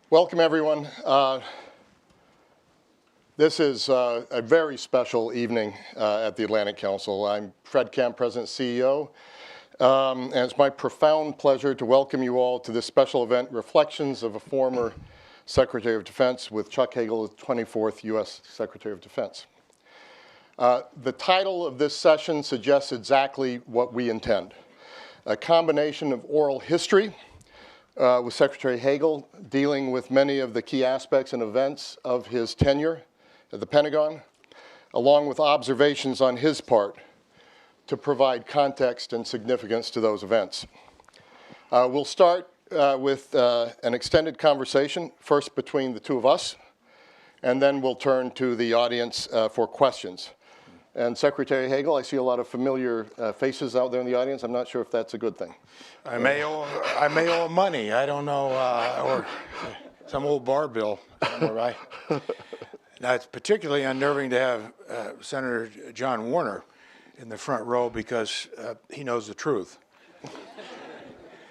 Welcome, everyone. This is a very special evening at the Atlantic Council. I'm Fred Kemp, President and CEO, and it's my profound pleasure to welcome you all to this special event, Reflections of a Former Secretary of Defense, with Chuck Hagel, the 24th U.S. Secretary of Defense. The title of this session suggests exactly what we intend: a combination of oral history with Secretary Hagel, dealing with many of the key aspects and events of his tenure at the Pentagon, along with observations on his part to provide context and significance to those events. We'll start with an extended conversation, first between the two of us, and then we'll turn to the audience for questions. And Secretary Hagel, I see a lot of familiar faces out there in the audience. I'm not sure if that's a good thing. I may owe money. I don't know, or some old bar bill, right? Now, it's particularly unnerving to have Senator John Warner in the front row because he knows the truth.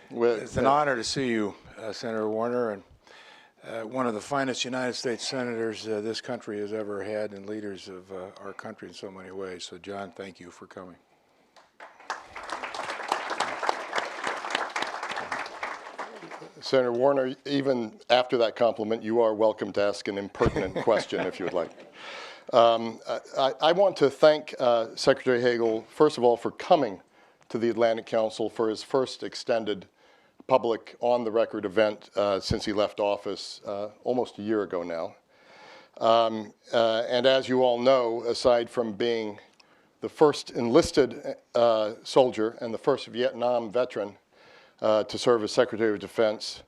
It's an honor to see you, Senator Warner, and one of the finest United States senators this country has ever had, and leaders of our country in so many ways. So, John, thank you for coming. Senator Warner, even after that compliment, you are welcome to ask an impertinent question if you would like. I want to thank Secretary Hagel, first of all, for coming to the Atlantic Council for his first extended public on-the-record event since he left office almost a year ago now. And as you all know, aside from being the first enlisted soldier and the first Vietnam veteran to serve as Secretary of Defense,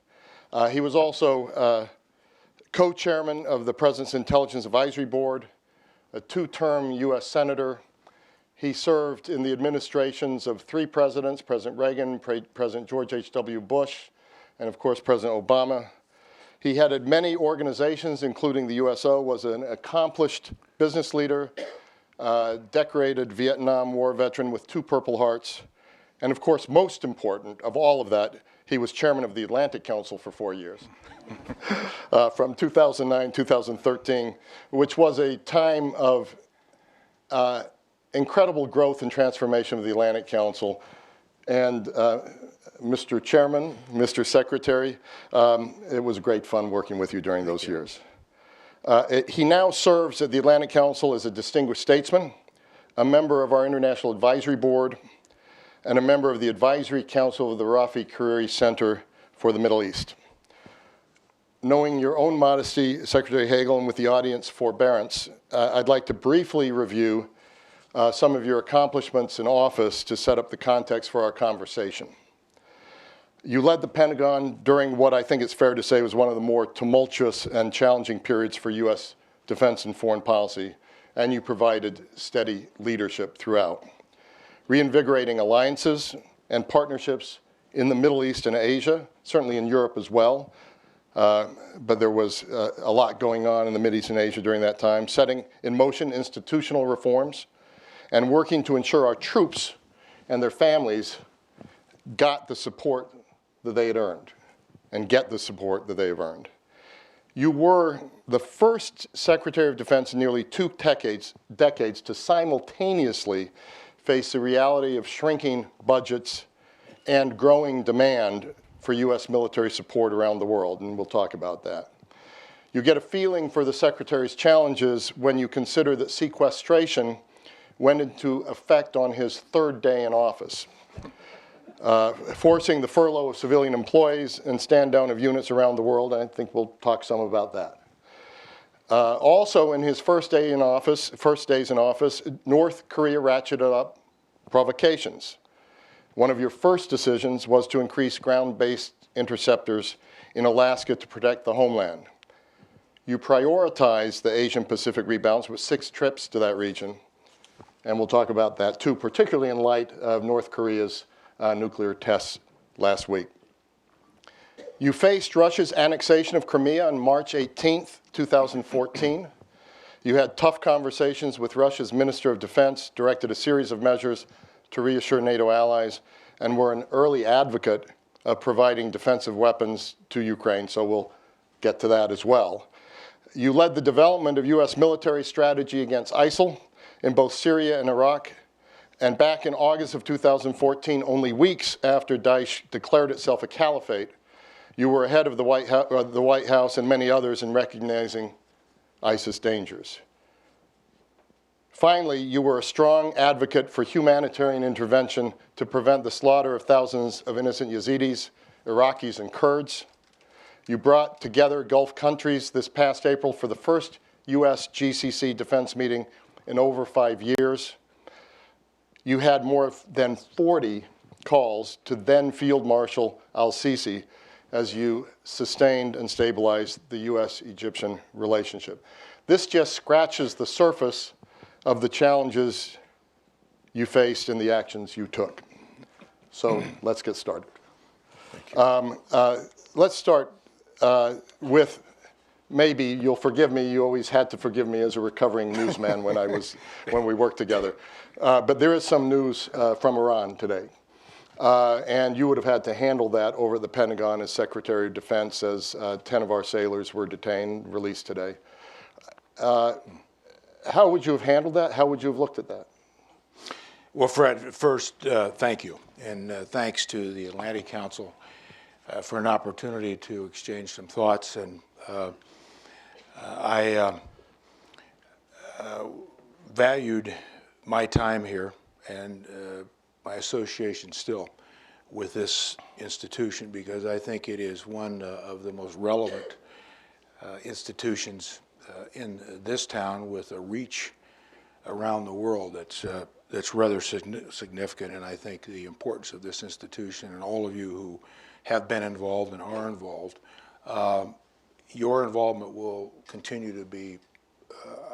he was also co-chairman of the President's Intelligence Advisory Board, a two-term U.S. Senator. He served in the administrations of three presidents: President Reagan, President George H.W. Bush, and of course, President Obama. He headed many organizations, including the USO, was an accomplished business leader, decorated Vietnam War veteran with 2 Purple Hearts, and of course, most important of all of that, he was chairman of the Atlantic Council for 4 years, from 2009 2013, which was a time of incredible growth and transformation of the Atlantic Council. And Mr. Chairman, Mr. Secretary, it was great fun working with you during those years. He now serves at the Atlantic Council as a distinguished statesman, a member of our International Advisory Board, and a member of the Advisory Council of the Rafi Hariri Center for the Middle East. Knowing your own modesty, Secretary Hagel, and with the audience forbearance, I'd like to briefly review some of your accomplishments in office to set up the context for our conversation. You led the Pentagon during what I think it's fair to say was one of the more tumultuous and challenging periods for U.S. defense and foreign policy, and you provided steady leadership throughout, reinvigorating alliances and partnerships in the Middle East and Asia, certainly in Europe as well, but there was a lot going on in the Middle East and Asia during that time, setting in motion institutional reforms, and working to ensure our troops and their families got the support that they had earned and get the support that they have earned. You were the first Secretary of Defense in nearly 2 decades to simultaneously face the reality of shrinking budgets and growing demand for U.S. military support around the world, and we'll talk about that. You get a feeling for the Secretary's challenges when you consider that sequestration went into effect on his 3rd day in office, forcing the furlough of civilian employees and stand down of units around the world. I think we'll talk some about that. Also, in his first days in office, North Korea ratcheted up provocations. One of your first decisions was to increase ground-based interceptors in Alaska to protect the homeland. You prioritized the Asian Pacific rebalance with 6 trips to that region, and we'll talk about that too, particularly in light of North Korea's nuclear tests last week. You faced Russia's annexation of Crimea on March 18th, 2014. You had tough conversations with Russia's Minister of Defense, directed a series of measures to reassure NATO allies, and were an early advocate of providing defensive weapons to Ukraine. So we'll get to that as well. You led the development of U.S. military strategy against ISIL in both Syria and Iraq. And back in August of 2014, only weeks after Daesh declared itself a caliphate, you were ahead of the White House and many others in recognizing ISIS dangers. Finally, you were a strong advocate for humanitarian intervention to prevent the slaughter of thousands of innocent Yazidis, Iraqis, and Kurds. You brought together Gulf countries this past April for the first U.S. GCC defense meeting in over 5 years. You had more than 40 calls to then Field Marshal al-Sisi as you sustained and stabilized the U.S.-Egyptian relationship. This just scratches the surface of the challenges you faced and the actions you took. So let's get started. Let's start with, maybe you'll forgive me, you always had to forgive me as a recovering newsman when we worked together. But there is some news from Iran today. And you would have had to handle that over at the Pentagon as Secretary of Defense, as 10 of our sailors were detained, released today. How would you have handled that? How would you have looked at that? Well, Fred, first, thank you. And thanks to the Atlantic Council for an opportunity to exchange some thoughts. And I valued my time here and my association still with this institution, because I think it is one of the most relevant institutions in this town, with a reach around the world that's rather significant. And I think the importance of this institution, and all of you who have been involved and are involved, your involvement will continue to be,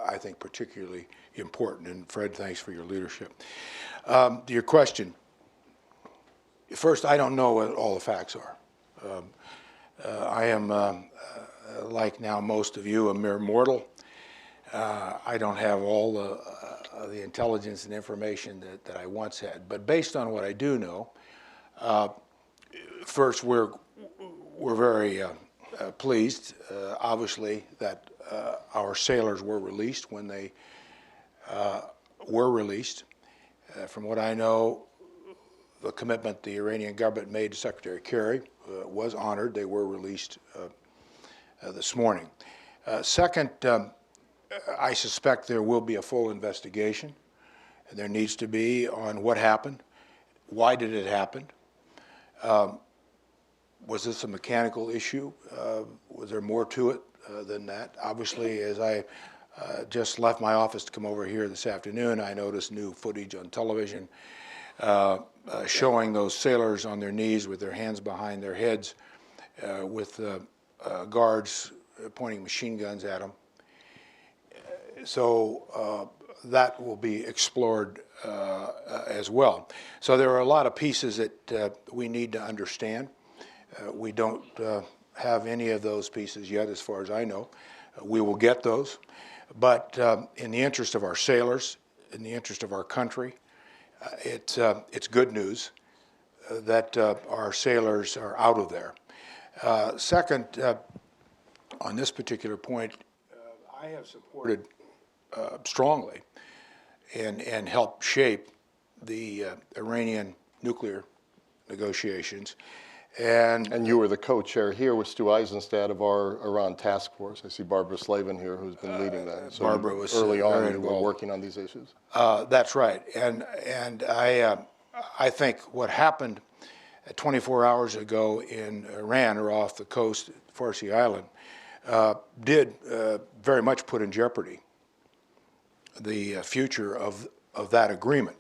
I think, particularly important. And Fred, thanks for your leadership. To your question, first, I don't know what all the facts are. I am, like now most of you, a mere mortal. I don't have all the intelligence and information that I once had. But based on what I do know, first, we're very pleased, obviously, that our sailors were released when they were released. From what I know, the commitment the Iranian government made to Secretary Kerry was honored. They were released this morning. Second, I suspect there will be a full investigation. There needs to be on what happened. Why did it happen? Was this a mechanical issue? Was there more to it than that? Obviously, as I just left my office to come over here this afternoon, I noticed new footage on television showing those sailors on their knees with their hands behind their heads with guards pointing machine guns at them. So that will be explored as well. So there are a lot of pieces that we need to understand. We don't have any of those pieces yet, as far as I know. We will get those. But in the interest of our sailors, in the interest of our country, it's good news that our sailors are out of there. Second, on this particular point, I have supported strongly and helped shape the Iranian nuclear negotiations. And you were the co-chair here with Stu Eisenstadt of our Iran task force. I see Barbara Slavin here, who's been leading that. So Barbara was early on, very you were involved. working on these issues. That's right. And I think what happened 24 hours ago in Iran, or off the coast, Farsi Island, did very much put in jeopardy the future of that agreement,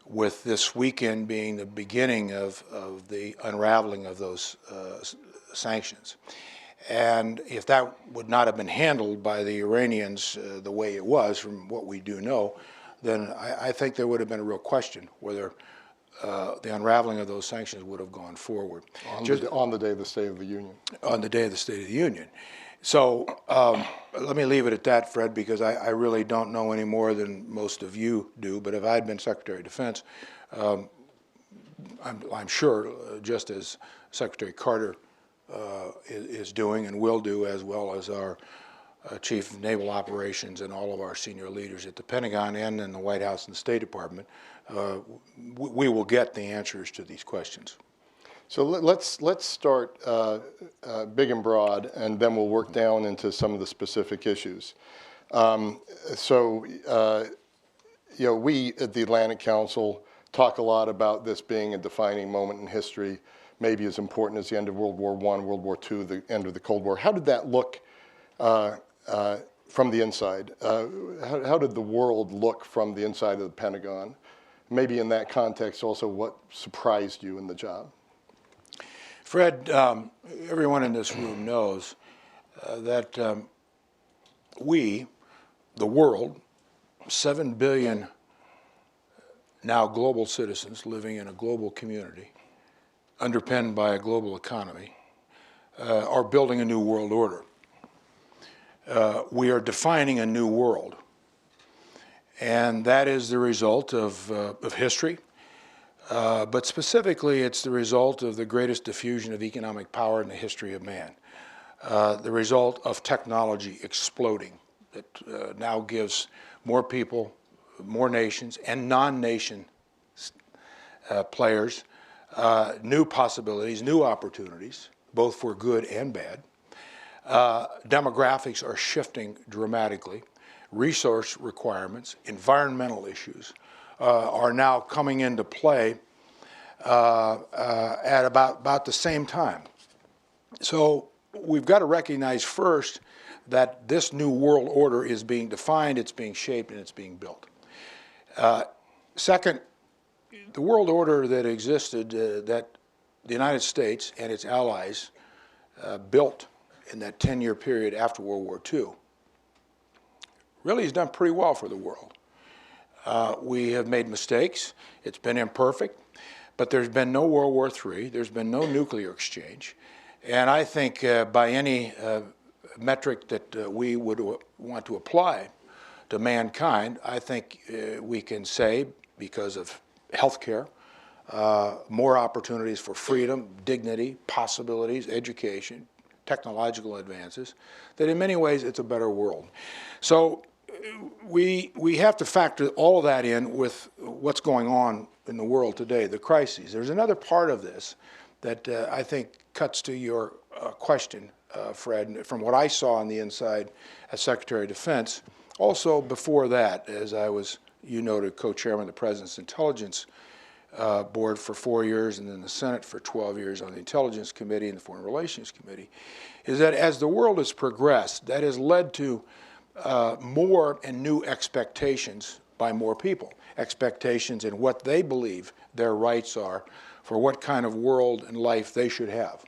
with this weekend being the beginning of the unraveling of those sanctions. And if that would not have been handled by the Iranians the way it was, from what we do know, then I think there would have been a real question whether the unraveling of those sanctions would have gone forward. On the day of the State of the Union. On the day of the State of the Union. So let me leave it at that, Fred, because I really don't know any more than most of you do. But if I had been Secretary of Defense, I'm sure, just as Secretary Carter is doing and will do, as well as our Chief of Naval Operations and all of our senior leaders at the Pentagon and in the White House and the State Department, we will get the answers to these questions. So let's start big and broad, and then we'll work down into some of the specific issues. You know, we at the Atlantic Council talk a lot about this being a defining moment in history, maybe as important as the end of World War I, World War II, the end of the Cold War. How did that look from the inside? How did the world look from the inside of the Pentagon? Maybe in that context also, what surprised you in the job? Fred, everyone in this room knows that we, the world, 7 billion now global citizens living in a global community, underpinned by a global economy, are building a new world order. We are defining a new world, and that is the result of history, but specifically it's the result of the greatest diffusion of economic power in the history of man, the result of technology exploding that now gives more people, more nations, and non-nation players new possibilities, new opportunities, both for good and bad. Demographics are shifting dramatically. Resource requirements, environmental issues are now coming into play at about the same time. So we've got to recognize first that this new world order is being defined, it's being shaped, and it's being built. Second, the world order that existed, that the United States and its allies built in that 10-year period after World War II, really has done pretty well for the world. We have made mistakes. It's been imperfect, but there's been no World War III. There's been no nuclear exchange. And I think by any metric that we would want to apply to mankind, I think we can say, because of healthcare, more opportunities for freedom, dignity, possibilities, education, technological advances, that in many ways it's a better world. So we have to factor all of that in with what's going on in the world today, the crises. There's another part of this that I think cuts to your question, Fred, from what I saw on the inside as Secretary of Defense. Also before that, as I was, you noted, co-chairman of the President's Intelligence Board for 4 years, and then the Senate for 12 years on the Intelligence Committee and the Foreign Relations Committee, is that as the world has progressed, that has led to more and new expectations by more people, expectations in what they believe their rights are for what kind of world and life they should have.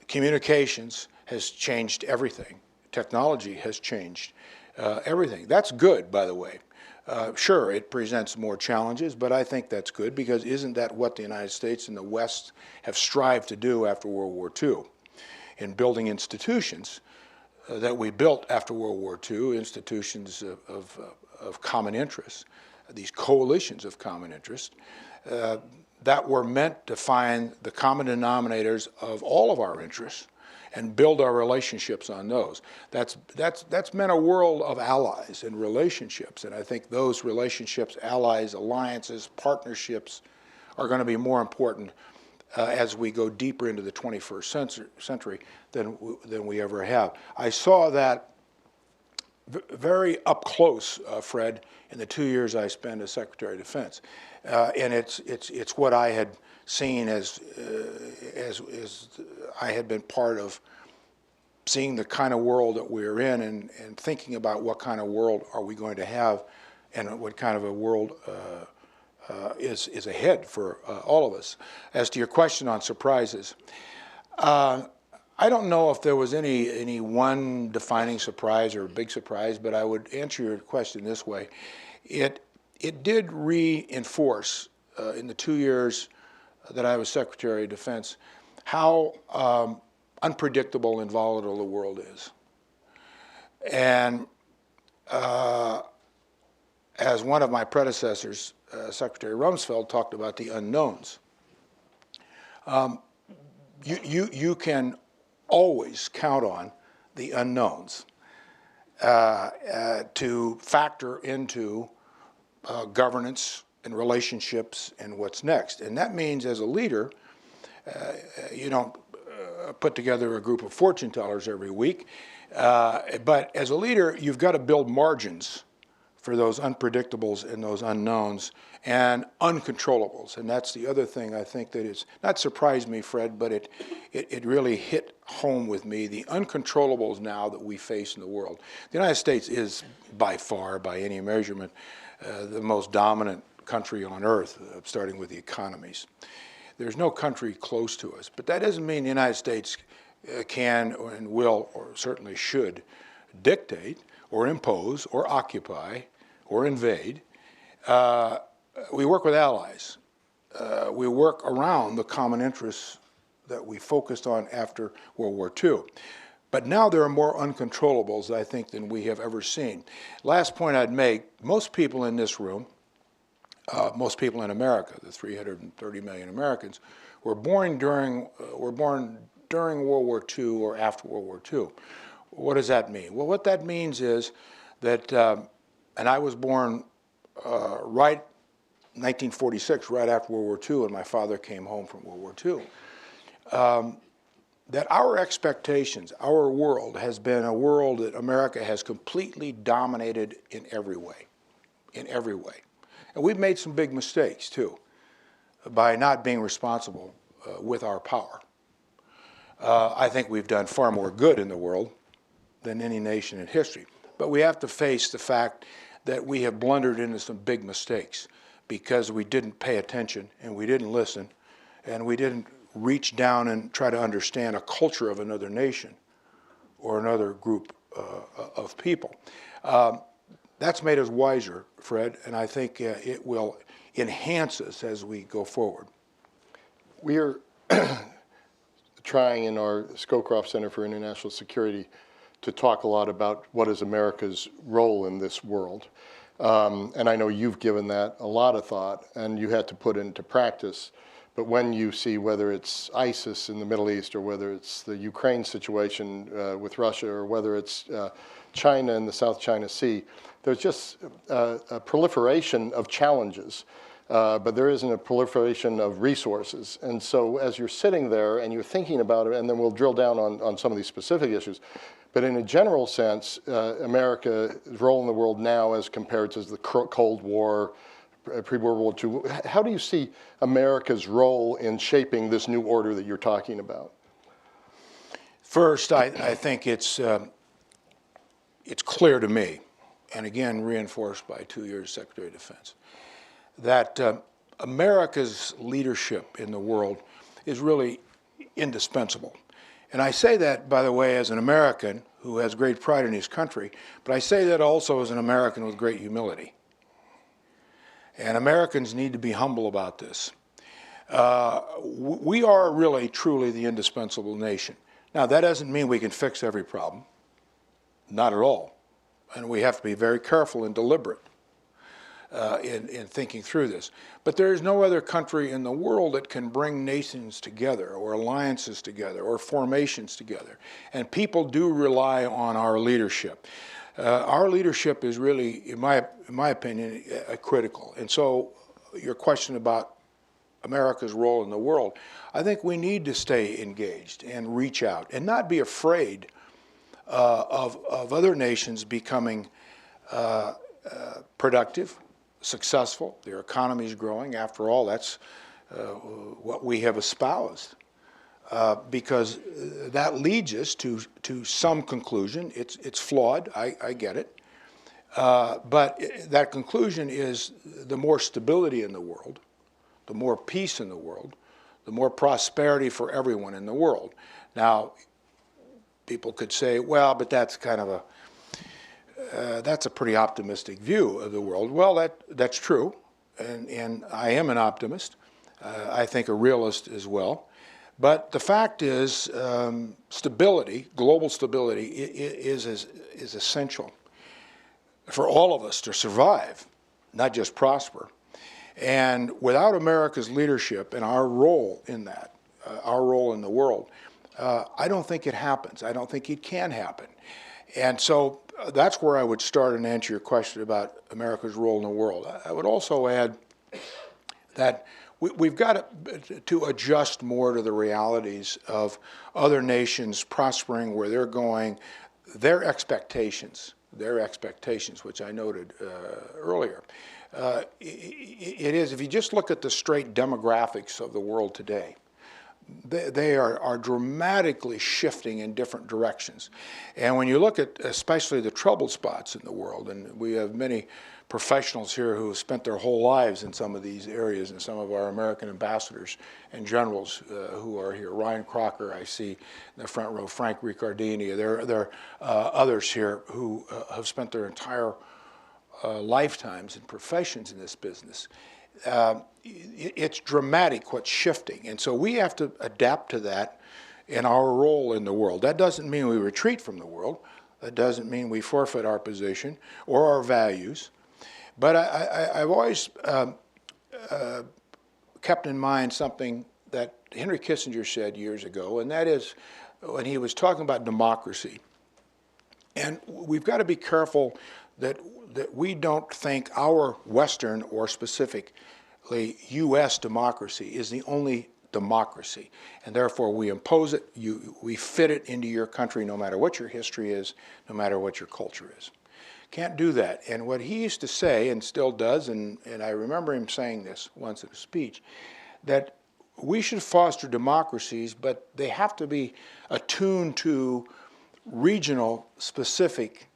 Communications has changed everything. Technology has changed everything. That's good, by the way. Sure, it presents more challenges, but I think that's good, because isn't that what the United States and the West have strived to do after World War II? In building institutions that we built after World War II, institutions of common interest, these coalitions of common interest, that were meant to find the common denominators of all of our interests and build our relationships on those. That's meant a world of allies and relationships, and I think those relationships, allies, alliances, partnerships are going to be more important as we go deeper into the 21st century than we ever have. I saw that very up close, Fred, in the 2 years I spent as Secretary of Defense, and it's what I had seen as I had been part of seeing the kind of world that we're in, and thinking about what kind of world are we going to have, and what kind of a world is ahead for all of us. As to your question on surprises, I don't know if there was any one defining surprise or big surprise, but I would answer your question this way. It did reinforce in the 2 years that I was Secretary of Defense how unpredictable and volatile the world is. And as one of my predecessors, Secretary Rumsfeld, talked about the unknowns. you can always count on the unknowns to factor into governance and relationships and what's next. And that means as a leader, you don't put together a group of fortune tellers every week, but as a leader, you've got to build margins for those unpredictables and those unknowns and uncontrollables. And that's the other thing I think that is not surprised me, Fred, but it really hit home with me, the uncontrollables now that we face in the world. The United States is by far, by any measurement, the most dominant country on earth, starting with the economies. There's no country close to us, but that doesn't mean the United States can and will, or certainly should, dictate or impose or occupy or invade. We work with allies. We work around the common interests that we focused on after World War II. But now there are more uncontrollables, I think, than we have ever seen. Last point I'd make, most people in this room, most people in America, the 330 million Americans, were born during World War II or after World War II. What does that mean? Well, what that means is that, and I was born right 1946, right after World War II, and my father came home from World War II. That our expectations, our world has been a world that America has completely dominated in every way, in every way. And we've made some big mistakes, too, by not being responsible with our power. I think we've done far more good in the world than any nation in history. But we have to face the fact that we have blundered into some big mistakes because we didn't pay attention and we didn't listen and we didn't reach down and try to understand a culture of another nation or another group of people. That's made us wiser, Fred, and I think it will enhance us as we go forward. We are trying in our Scowcroft Center for International Security to talk a lot about what is America's role in this world. And I know you've given that a lot of thought and you had to put it into practice. But when you see whether it's ISIS in the Middle East or whether it's the Ukraine situation with Russia or whether it's China in the South China Sea, there's just a proliferation of challenges. But there isn't a proliferation of resources. And so as you're sitting there and you're thinking about it, and then we'll drill down on some of these specific issues, but in a general sense, America's role in the world now as compared to the Cold War, pre-World War II, how do you see America's role in shaping this new order that you're talking about? First, I think it's clear to me, and again reinforced by 2 years Secretary of Defense, that America's leadership in the world is really indispensable. And I say that, by the way, as an American who has great pride in his country, but I say that also as an American with great humility. And Americans need to be humble about this. We are really, truly the indispensable nation. Now, that doesn't mean we can fix every problem. Not at all. And we have to be very careful and deliberate in thinking through this. But there is no other country in the world that can bring nations together or alliances together or formations together. And people do rely on our leadership. Our leadership is really, in my opinion, critical. And so your question about America's role in the world, I think we need to stay engaged and reach out and not be afraid of other nations becoming productive, successful. Their economy is growing. After all, that's what we have espoused. Because that leads us to some conclusion. It's flawed, I get it. But that conclusion is the more stability in the world, the more peace in the world, the more prosperity for everyone in the world. Now, people could say, well, but that's kind of that's a pretty optimistic view of the world. Well, that's true, and I am an optimist. I think a realist as well. But the fact is, stability, global stability, is essential for all of us to survive, not just prosper. And without America's leadership and our role in that, our role in the world, I don't think it happens. I don't think it can happen. And so that's where I would start and answer your question about America's role in the world. I would also add that we've got to adjust more to the realities of other nations prospering where they're going, their expectations, which I noted earlier. It is, if you just look at the straight demographics of the world today, they are dramatically shifting in different directions. And when you look at especially the troubled spots in the world, and we have many professionals here who have spent their whole lives in some of these areas, and some of our American ambassadors and generals who are here. Ryan Crocker, I see in the front row, Frank Ricardini. There are others here who have spent their entire lifetimes and professions in this business. It's dramatic what's shifting, and so we have to adapt to that in our role in the world. That doesn't mean we retreat from the world. That doesn't mean we forfeit our position or our values. But I've always kept in mind something that Henry Kissinger said years ago, and that is when he was talking about democracy. And we've got to be careful that we don't think our Western or specifically U.S. democracy is the only democracy, and therefore we impose it, we fit it into your country no matter what your history is, no matter what your culture is. Can't do that. And what he used to say, and still does, and I remember him saying this once in a speech, that we should foster democracies, but they have to be attuned to regional specific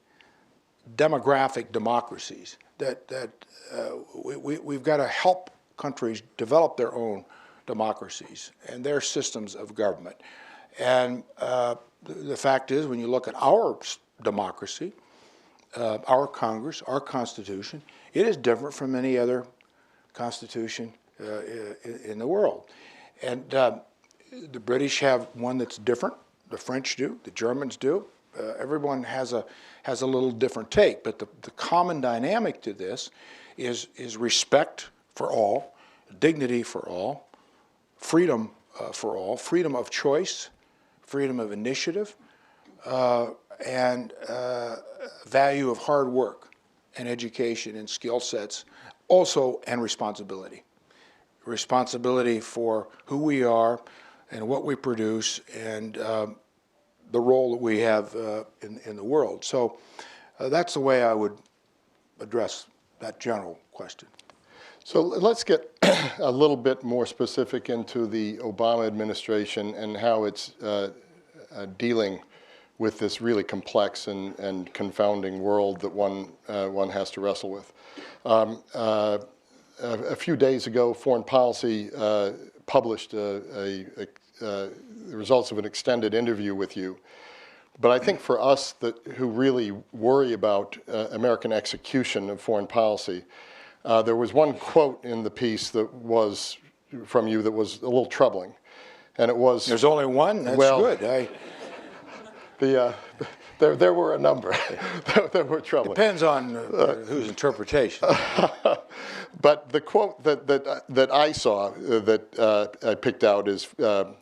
demographic democracies, we've got to help countries develop their own democracies and their systems of government. And the fact is, when you look at our democracy, our Congress, our Constitution, it is different from any other constitution in the world. And the British have one that's different, the French do, the Germans do. Everyone has a little different take, but the common dynamic to this is respect for all, dignity for all, freedom for all, freedom of choice, freedom of initiative, and value of hard work and education and skill sets, also, and responsibility. Responsibility for who we are and what we produce, and the role that we have in the world. So that's the way I would address that general question. So let's get a little bit more specific into the Obama administration and how it's dealing with this really complex and confounding world that one has to wrestle with. A few days ago, Foreign Policy published the results of an extended interview with you. But I think for us who really worry about American execution of foreign policy, there was one quote in the piece that was from you that was a little troubling. And it was... There's only one? That's good. There were a number that were troubling. Depends on whose interpretation. But the quote that I saw, that I picked out is,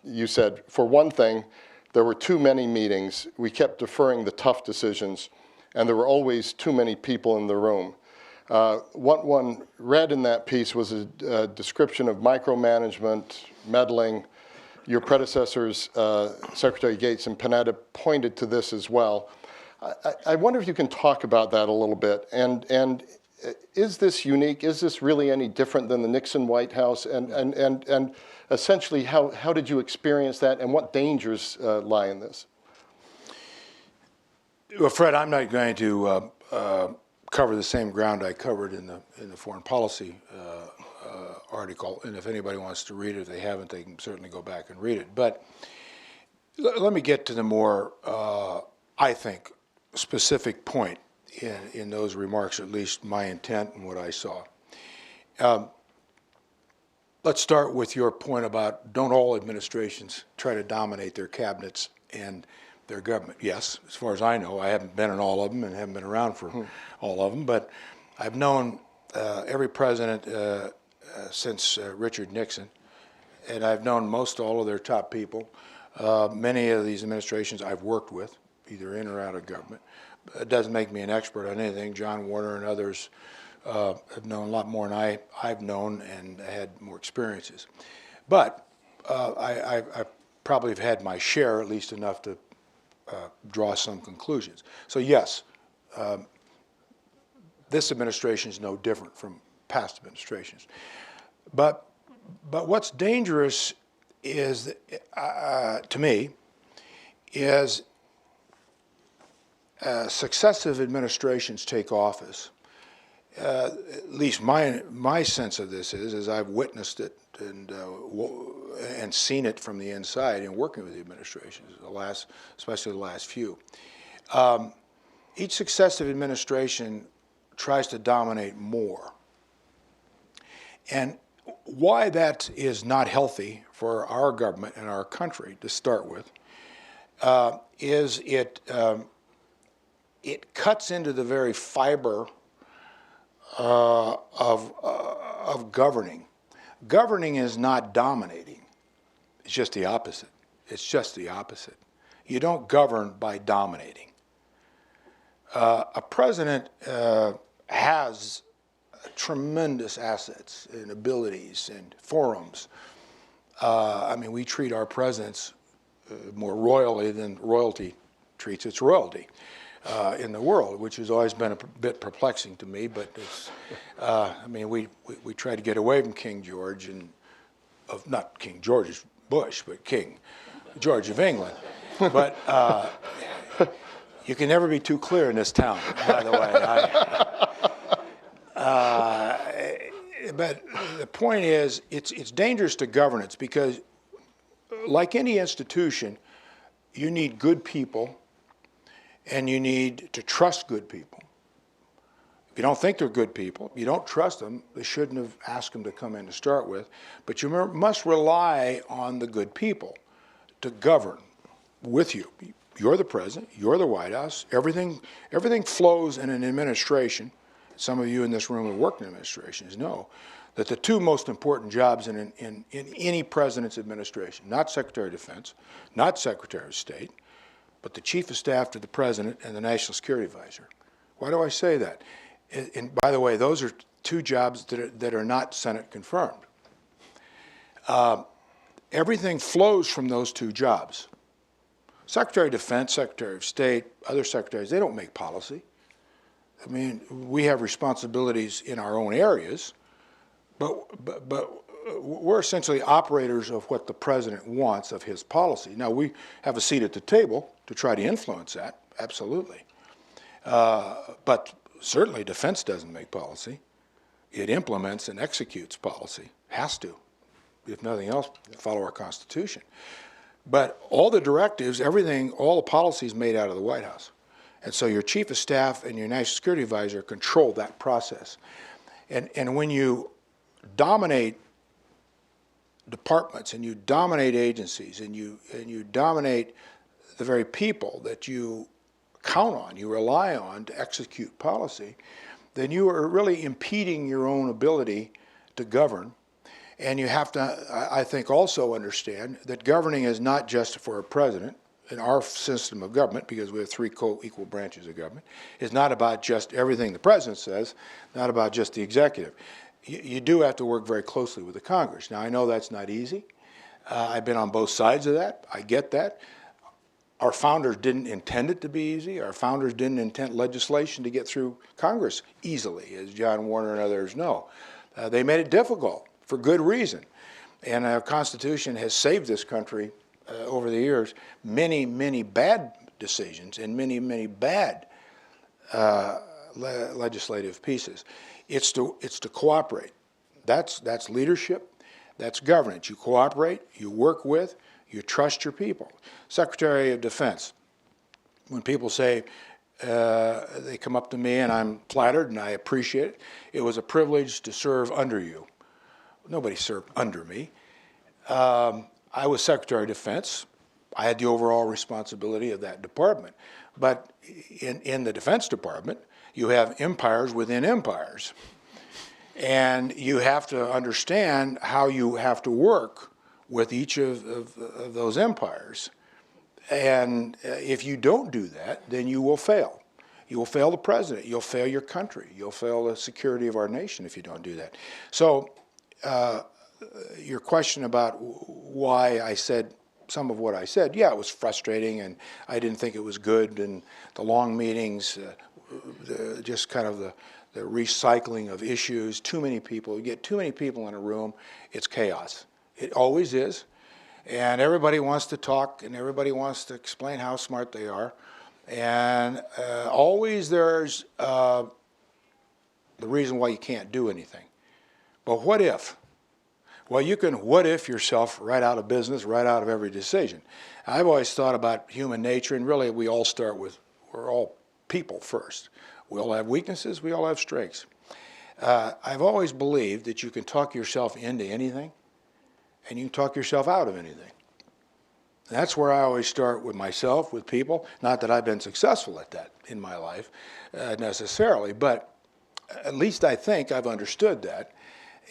you said, "For one thing, there were too many meetings. We kept deferring the tough decisions, and there were always too many people in the room." What one read in that piece was a description of micromanagement, meddling. Your predecessors, Secretary Gates and Panetta, pointed to this as well. I wonder if you can talk about that a little bit. And is this unique? Is this really any different than the Nixon White House? And essentially, how did you experience that, and what dangers lie in this? Well, Fred, I'm not going to cover the same ground I covered in the foreign policy article, and if anybody wants to read it, if they haven't, they can certainly go back and read it. But let me get to the more, I think, specific point in those remarks, at least my intent and what I saw. Let's start with your point about, don't all administrations try to dominate their cabinets and their government? Yes, as far as I know. I haven't been in all of them and haven't been around for all of them, but I've known every president since Richard Nixon, and I've known most all of their top people. Many of these administrations I've worked with, either in or out of government. It doesn't make me an expert on anything. John Warner and others have known a lot more than I've known and had more experiences. But I probably have had my share, at least enough to draw some conclusions. So yes, this administration is no different from past administrations. But what's dangerous is, to me, is successive administrations take office. At least my sense of this is, as I've witnessed it and seen it from the inside in working with the administrations, especially the last few. Each successive administration tries to dominate more. And why that is not healthy for our government and our country to start with is it cuts into the very fiber of governing. Governing is not dominating. It's just the opposite. It's just the opposite. You don't govern by dominating. A president has tremendous assets and abilities and forums. I mean, we treat our presidents more royally than royalty treats its royalty in the world, which has always been a bit perplexing to me. But it's, I mean, we try to get away from King George and not King George Bush, but King George of England. But you can never be too clear in this town, by the way. But the point is, it's dangerous to governance because, like any institution, you need good people and you need to trust good people. If you don't think they're good people, you don't trust them, they shouldn't have asked them to come in to start with, but you must rely on the good people to govern with you. You're the president, you're the White House, everything flows in an administration. Some of you in this room have worked in administrations know that the two most important jobs in any president's administration, not Secretary of Defense, not Secretary of State, but the Chief of Staff to the President and the National Security Advisor. Why do I say that? And by the way, those are two jobs that are not Senate confirmed. Everything flows from those two jobs. Secretary of Defense, Secretary of State, other secretaries, they don't make policy. I mean, we have responsibilities in our own areas, but we're essentially operators of what the president wants of his policy. Now, we have a seat at the table to try to influence that, absolutely. But certainly defense doesn't make policy. It implements and executes policy, has to, if nothing else, follow our Constitution. But all the directives, everything, all the policies made out of the White House. And so your Chief of Staff and your National Security Advisor control that process. And when you dominate departments and you dominate agencies and you dominate the very people that you count on, you rely on to execute policy, then you are really impeding your own ability to govern. And you have to, I think, also understand that governing is not just for a president. In our system of government, because we have three co-equal branches of government, is not about just everything the president says, not about just the executive. You do have to work very closely with the Congress. Now, I know that's not easy. I've been on both sides of that. I get that. Our founders didn't intend it to be easy. Our founders didn't intend legislation to get through Congress easily, as John Warner and others know. They made it difficult for good reason. And our Constitution has saved this country over the years, many, many bad decisions and many, many bad legislative pieces. It's to cooperate. That's leadership. That's governance. You cooperate. You work with. You trust your people. Secretary of Defense. When people say they come up to me and I'm flattered and I appreciate it, it was a privilege to serve under you. Nobody served under me. I was Secretary of Defense. I had the overall responsibility of that department. But in the Defense Department, you have empires within empires. And you have to understand how you have to work with each of those empires. And if you don't do that, then you will fail. You will fail the president. You'll fail your country. You'll fail the security of our nation if you don't do that. So your question about why I said some of what I said, yeah, it was frustrating, and I didn't think it was good, and the long meetings, just kind of the recycling of issues, too many people. You get too many people in a room, it's chaos. It always is. And everybody wants to talk, and everybody wants to explain how smart they are. And always there's the reason why you can't do anything. But what if? Well, you can what if yourself right out of business, right out of every decision. I've always thought about human nature, and really we all start with, we're all people first. We all have weaknesses, we all have strengths. I've always believed that you can talk yourself into anything, and you can talk yourself out of anything. That's where I always start with myself, with people. Not that I've been successful at that in my life necessarily, but at least I think I've understood that.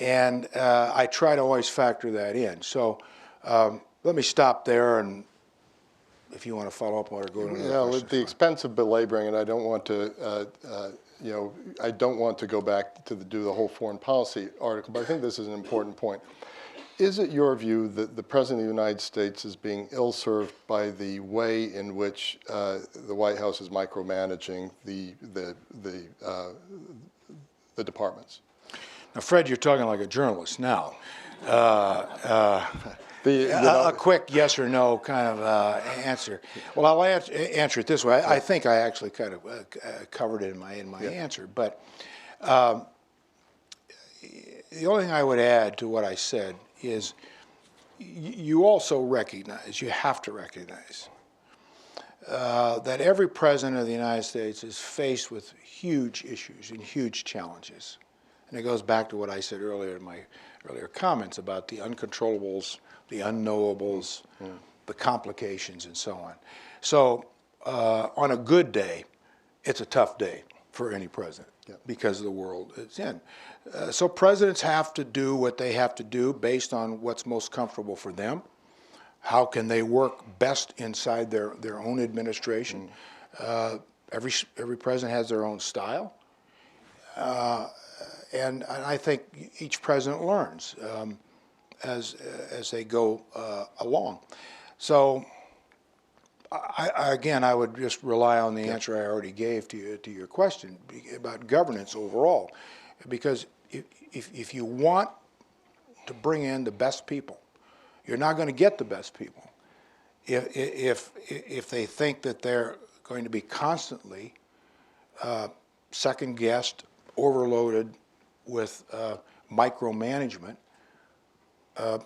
And I try to always factor that in. So let me stop there, and if you want to follow up on it, go to another question. At the expense of belaboring it, I don't want to, I don't want to go back to do the whole foreign policy article, but I think this is an important point. Is it your view that the President of the United States is being ill-served by the way in which the White House is micromanaging the departments? Now, Fred, you're talking like a journalist now. A quick yes or no kind of answer. Well, I'll answer it this way. I think I actually kind of covered it in my answer. But the only thing I would add to what I said is you also recognize, you have to recognize, that every president of the United States is faced with huge issues and huge challenges. And it goes back to what I said earlier in my earlier comments about the uncontrollables, the unknowables, the complications, and so on. So on a good day, it's a tough day for any president because of the world it's in. So presidents have to do what they have to do based on what's most comfortable for them. How can they work best inside their own administration? Every president has their own style. And I think each president learns as they go along. So, again, I would just rely on the answer I already gave to your question about governance overall, because if you want to bring in the best people, you're not going to get the best people if they think that they're going to be constantly second-guessed, overloaded with micromanagement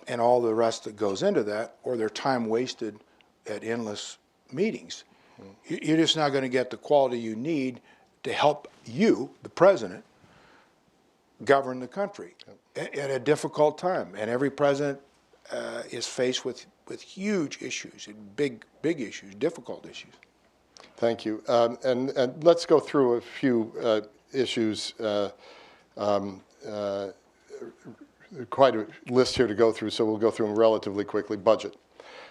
and all the rest that goes into that, or their time wasted at endless meetings. You're just not going to get the quality you need to help you, the president, govern the country at a difficult time. And every president is faced with huge issues, and big issues, difficult issues. Thank you. And let's go through a few issues. Quite a list here to go through, so we'll go through them relatively quickly. Budget.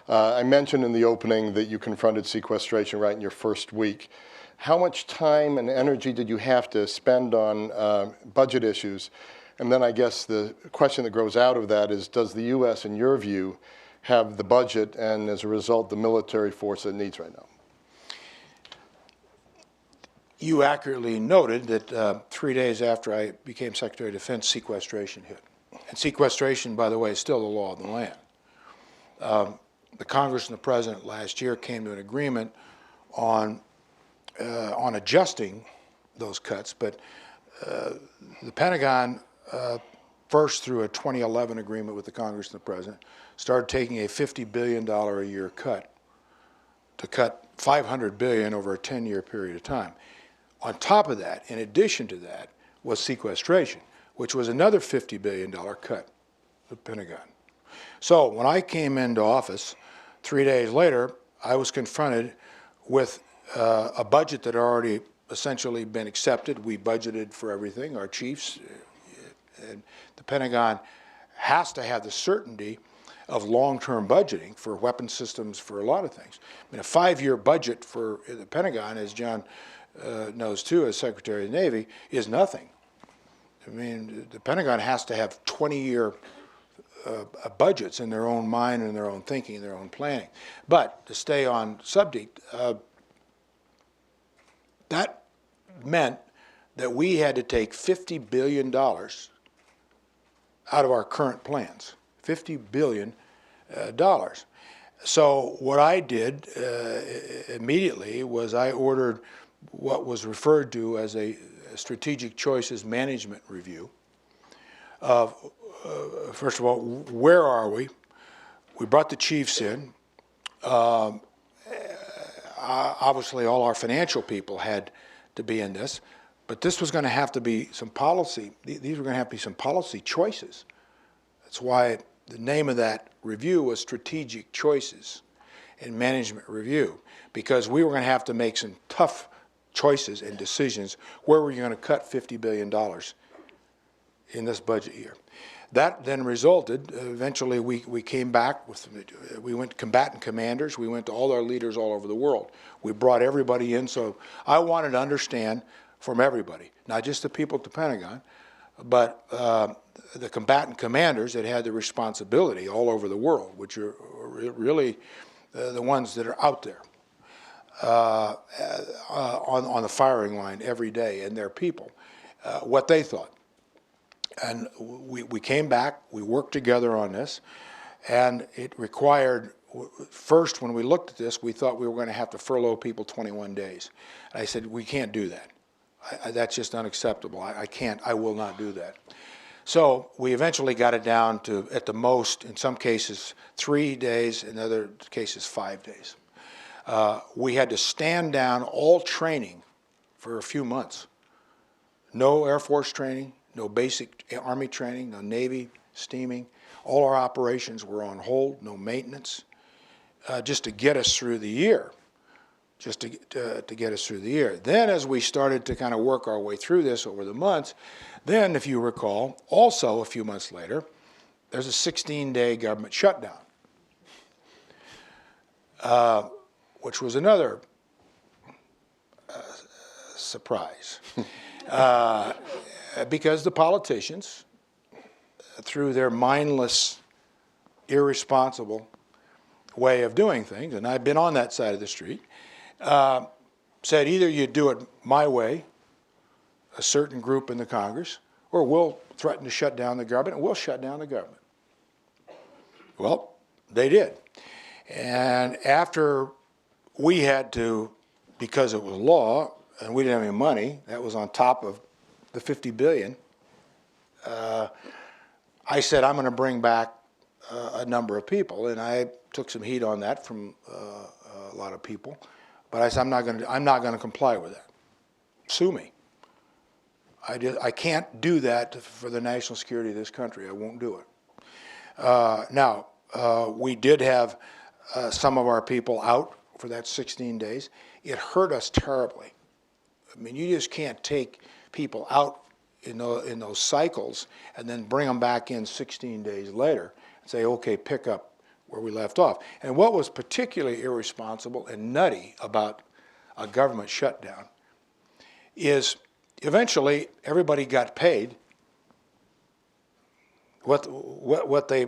I mentioned in the opening that you confronted sequestration right in your first week. How much time and energy did you have to spend on budget issues? And then I guess the question that grows out of that is, does the U.S., in your view, have the budget and, as a result, the military force it needs right now? You accurately noted that 3 days after I became Secretary of Defense, sequestration hit. And sequestration, by the way, is still the law of the land. The Congress and the President last year came to an agreement on adjusting those cuts, but the Pentagon, first through a 2011 agreement with the Congress and the President, started taking a $50 billion a year cut to cut $500 billion over a 10-year period of time. On top of that, in addition to that, was sequestration, which was another $50 billion cut to the Pentagon. So when I came into office, 3 days later, I was confronted with a budget that had already essentially been accepted. We budgeted for everything, our chiefs, and the Pentagon has to have the certainty of long-term budgeting for weapon systems, for a lot of things. I mean, a 5-year budget for the Pentagon, as John knows too, as Secretary of the Navy, is nothing. I mean, the Pentagon has to have 20-year budgets in their own mind and their own thinking and their own planning. But to stay on subject, that meant that we had to take $50 billion out of our current plans, $50 billion. So what I did immediately was I ordered what was referred to as a strategic choices management review of, first of all, where are we? We brought the chiefs in. Obviously, all our financial people had to be in this, but this was going to have to be some policy. These were going to have to be some policy choices. That's why the name of that review was Strategic Choices and Management Review, because we were going to have to make some tough choices and decisions where we're going to cut $50 billion in this budget year. That then resulted, eventually we came back with, we went to combatant commanders, we went to all our leaders all over the world. We brought everybody in, so I wanted to understand from everybody, not just the people at the Pentagon, but the combatant commanders that had the responsibility all over the world, which are really the ones that are out there on the firing line every day, and their people, what they thought. And we came back, we worked together on this, and it required, first when we looked at this, we thought we were going to have to furlough people 21 days. And I said, we can't do that. That's just unacceptable. I will not do that. So we eventually got it down to, at the most, in some cases, 3 days, in other cases, 5 days. We had to stand down all training for a few months. No Air Force training, no basic Army training, no Navy steaming. All our operations were on hold, no maintenance, just to get us through the year, just to get us through the year. Then as we started to kind of work our way through this over the months, then, if you recall, also a few months later, there's a 16-day government shutdown, which was another surprise. Because the politicians, through their mindless, irresponsible way of doing things, and I've been on that side of the street, said either you do it my way, a certain group in the Congress, or we'll threaten to shut down the government, and we'll shut down the government. Well, they did. And after we had to, because it was law, and we didn't have any money, that was on top of the $50 billion, I said, I'm going to bring back a number of people, and I took some heat on that from a lot of people. But I said, I'm not going to comply with that. Sue me. I can't do that for the national security of this country. I won't do it. Now, we did have some of our people out for that 16 days. It hurt us terribly. I mean, you just can't take people out in those cycles and then bring them back in 16 days later and say, okay, pick up where we left off. And what was particularly irresponsible and nutty about a government shutdown is eventually everybody got paid what they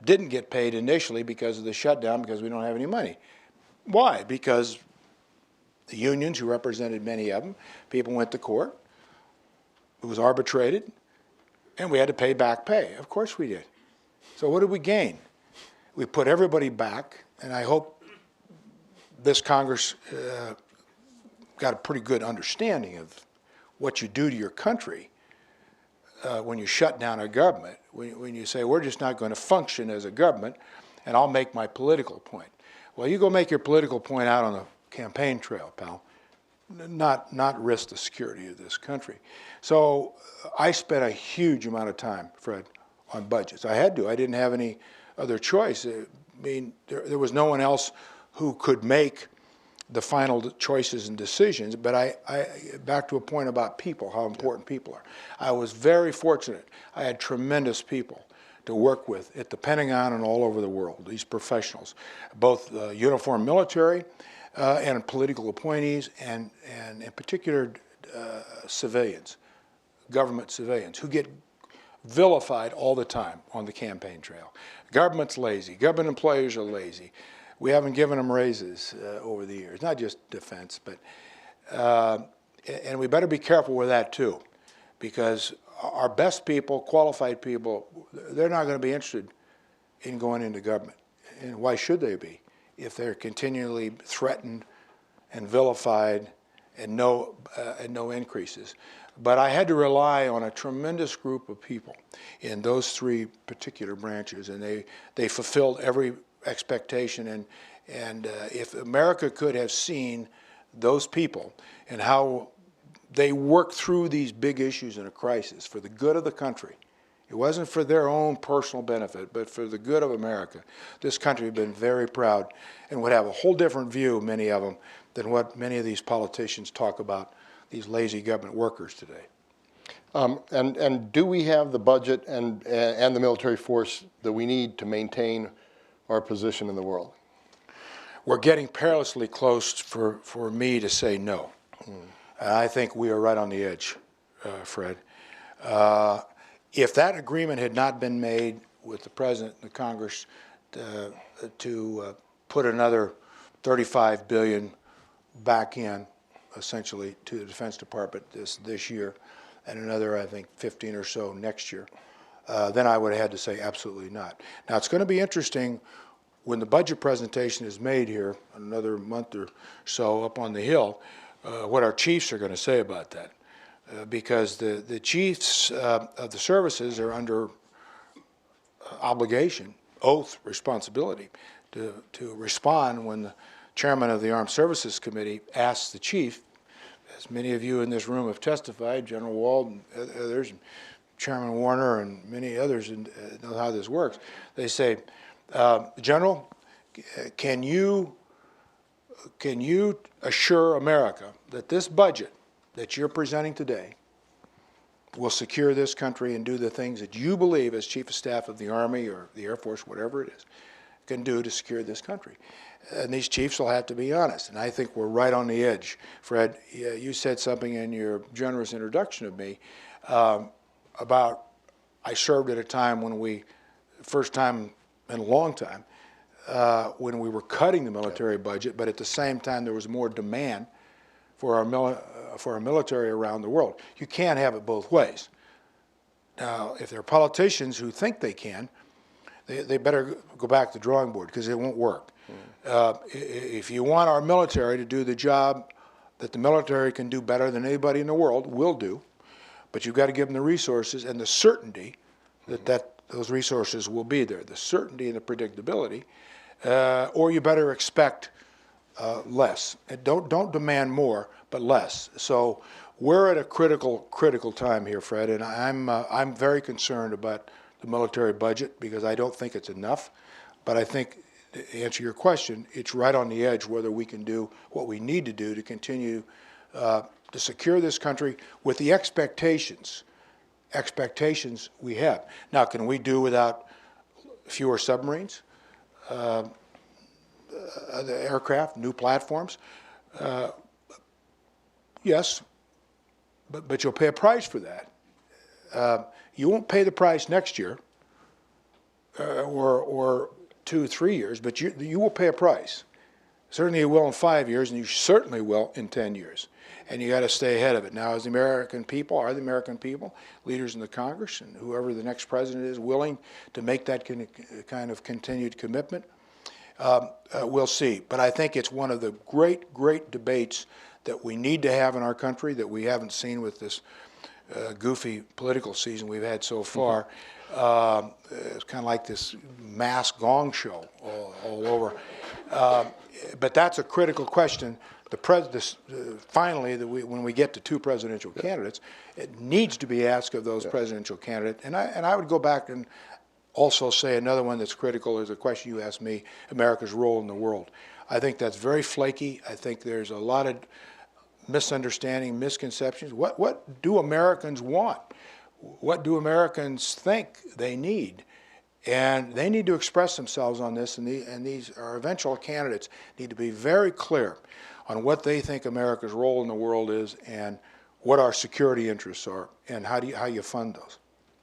didn't get paid initially because of the shutdown, because we don't have any money. Why? Because the unions, who represented many of them, people went to court, it was arbitrated, and we had to pay back pay. Of course we did. So what did we gain? We put everybody back, and I hope this Congress got a pretty good understanding of what you do to your country when you shut down a government, when you say, we're just not going to function as a government, and I'll make my political point. Well, you go make your political point out on the campaign trail, pal, not risk the security of this country. So I spent a huge amount of time, Fred, on budgets. I had to. I didn't have any other choice. I mean, there was no one else who could make the final choices and decisions, but back to a point about people, how important people are. I was very fortunate. I had tremendous people, to work with at the Pentagon and all over the world, these professionals, both uniformed military and political appointees, and in particular civilians, government civilians, who get vilified all the time on the campaign trail. Government's lazy. Government employees are lazy. We haven't given them raises over the years, not just defense, but and we better be careful with that too, because our best people, qualified people, they're not going to be interested in going into government. And why should they be if they're continually threatened and vilified and no increases? But I had to rely on a tremendous group of people in those three particular branches, and they fulfilled every expectation. And if America could have seen those people and how they worked through these big issues in a crisis for the good of the country, it wasn't for their own personal benefit, but for the good of America, this country would have been very proud and would have a whole different view, many of them, than what many of these politicians talk about, these lazy government workers today. And do we have the budget and the military force that we need to maintain our position in the world? We're getting perilously close for me to say no. I think we are right on the edge, Fred. If that agreement had not been made with the President and the Congress to put another $35 billion back in, essentially, to the Defense Department this year, and another, I think, 15 or so next year, then I would have had to say absolutely not. Now, it's going to be interesting when the budget presentation is made here, another month or so up on the Hill, what our chiefs are going to say about that. Because the chiefs of the services are under obligation, oath, responsibility to respond when the chairman of the Armed Services Committee asks the chief, as many of you in this room have testified, General Wald and others, Chairman Warner and many others know how this works. They say, General, can you assure America that this budget that you're presenting today will secure this country and do the things that you believe as Chief of Staff of the Army or the Air Force, whatever it is, can do to secure this country? And these chiefs will have to be honest. And I think we're right on the edge. Fred, you said something in your generous introduction of me about I served at a time when first time in a long time, when we were cutting the military budget, but at the same time there was more demand for our military around the world. You can't have it both ways. Now, if there are politicians who think they can, they better go back to the drawing board, because it won't work. If you want our military to do the job that the military can do better than anybody in the world will do, but you've got to give them the resources and the certainty that those resources will be there, the certainty and the predictability, or you better expect less. And don't demand more, but less. So we're at a critical time here, Fred, and I'm very concerned about the military budget, because I don't think it's enough. But I think, to answer your question, it's right on the edge whether we can do what we need to do to continue to secure this country with the expectations we have. Now, can we do without fewer submarines, the aircraft, new platforms? Yes, but you'll pay a price for that. You won't pay the price next year or 2 or 3 years, but you will pay a price. Certainly you will in 5 years, and you certainly will in 10 years. And you got to stay ahead of it. Now, as the American people, leaders in the Congress, and whoever the next president is, willing to make that kind of continued commitment, we'll see. But I think it's one of the great debates that we need to have in our country that we haven't seen with this goofy political season we've had so far. It's kind of like this mass gong show all over. But that's a critical question. Finally, when we get to 2 presidential candidates, it needs to be asked of those presidential candidates. And I would go back and also say another one that's critical is a question you asked me, America's role in the world. I think that's very flaky. I think there's a lot of misunderstanding, misconceptions. What do Americans want? What do Americans think they need? And they need to express themselves on this, and these our eventual candidates need to be very clear on what they think America's role in the world is and what our security interests are, and how you fund those.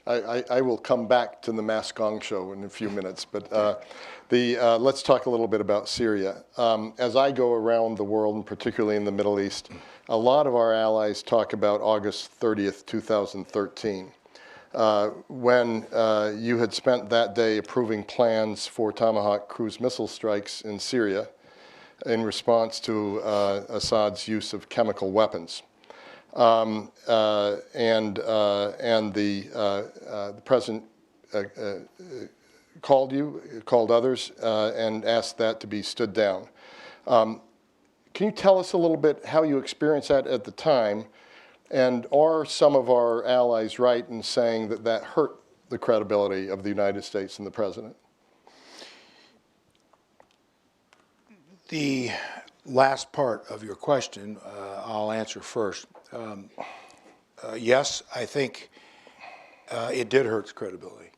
I will come back to the Mass Gong show in a few minutes, but let's talk a little bit about Syria. As I go around the world, and particularly in the Middle East, a lot of our allies talk about August 30th, 2013, when you had spent that day approving plans for Tomahawk cruise missile strikes in Syria in response to Assad's use of chemical weapons. And the president called others, and asked that to be stood down. Can you tell us a little bit how you experienced that at the time, and are some of our allies right in saying that that hurt the credibility of the United States and the president? The last part of your question, I'll answer first. Yes, I think it did hurt the credibility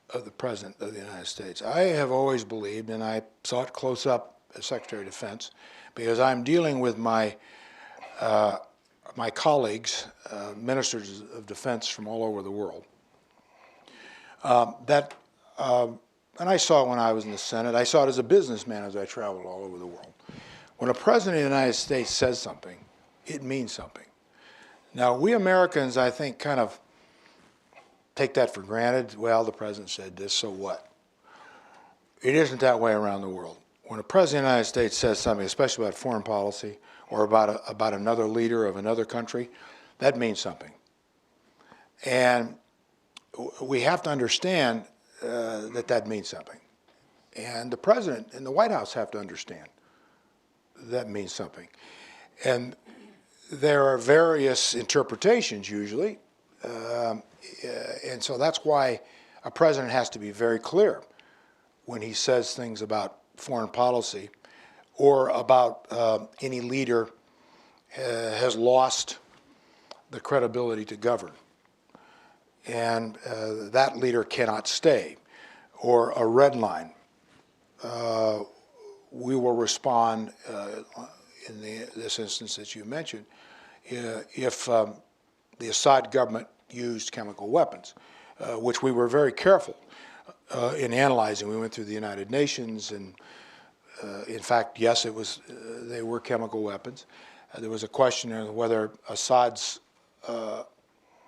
of the President of the United States. I have always believed, and I saw it close up as Secretary of Defense, because I'm dealing with my colleagues, ministers of defense from all over the world. And I saw it when I was in the Senate. I saw it as a businessman as I traveled all over the world. When a president of the United States says something, it means something. Now, we Americans, I think, kind of take that for granted. Well, the president said this, so what? It isn't that way around the world. When a president of the United States says something, especially about foreign policy or about another leader of another country, that means something. And we have to understand that means something. And the president and the White House have to understand that means something. And there are various interpretations usually, and so that's why a president has to be very clear when he says things about foreign policy or about any leader has lost the credibility to govern, and that leader cannot stay, or a red line. We will respond in this instance that you mentioned if the Assad government used chemical weapons, which we were very careful in analyzing. We went through the United Nations, and in fact, yes, they were chemical weapons. There was a question of whether Assad's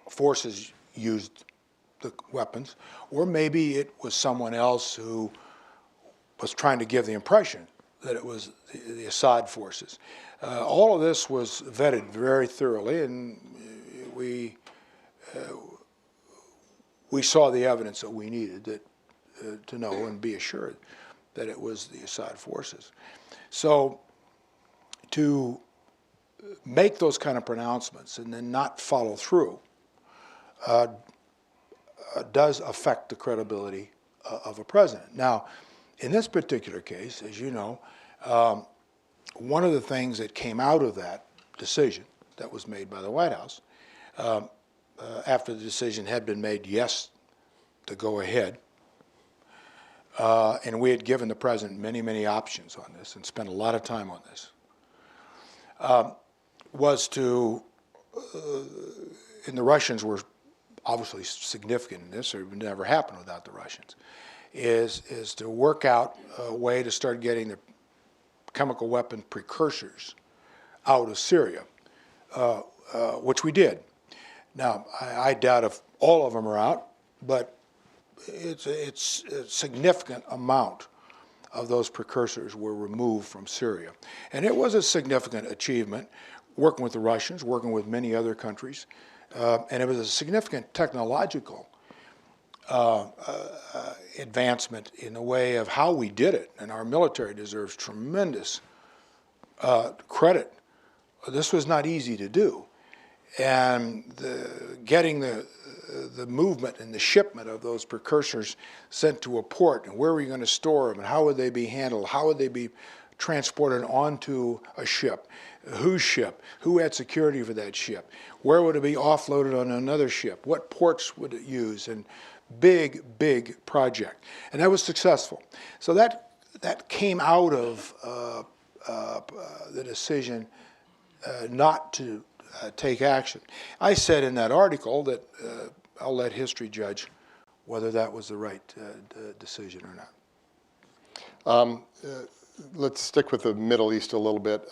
forces used the weapons, or maybe it was someone else who was trying to give the impression that it was the Assad forces. All of this was vetted very thoroughly, and we saw the evidence that we needed to know and be assured that it was the Assad forces. So to make those kind of pronouncements and then not follow through does affect the credibility of a president. Now, in this particular case, as you know, one of the things that came out of that decision that was made by the White House, after the decision had been made yes to go ahead, and we had given the president many, many options on this and spent a lot of time on this, was to, and the Russians were obviously significant in this, or it would never happen without the Russians, is to work out a way to start getting the chemical weapon precursors out of Syria, which we did. Now, I doubt if all of them are out, but it's a significant amount of those precursors were removed from Syria. And it was a significant achievement, working with the Russians, working with many other countries, and it was a significant technological advancement in the way of how we did it, and our military deserves tremendous credit. This was not easy to do, and getting the movement and the shipment of those precursors sent to a port, and where were you going to store them, and how would they be handled, how would they be transported onto a ship, Whose ship? Who had security for that ship? Where would it be offloaded on another ship? What ports would it use? And big, big project. And that was successful. So that came out of the decision not to take action. I said in that article that I'll let history judge whether that was the right decision or not. Let's stick with the Middle East a little bit.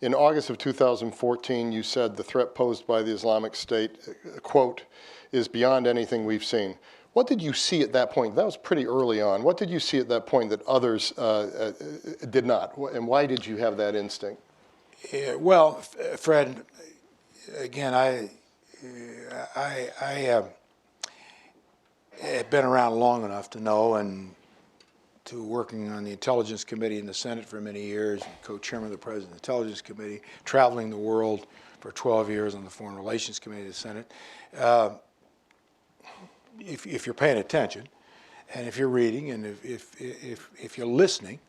In August of 2014, you said the threat posed by the Islamic State, quote, is beyond anything we've seen. What did you see at that point? That was pretty early on. What did you see at that point that others did not? And why did you have that instinct? Well, Fred, again, I have been around long enough to know, and to working on the Intelligence Committee in the Senate for many years, co-chairman of the President's Intelligence Committee, traveling the world for 12 years on the Foreign Relations Committee of the Senate. If you're paying attention, and if you're reading, and if you're listening,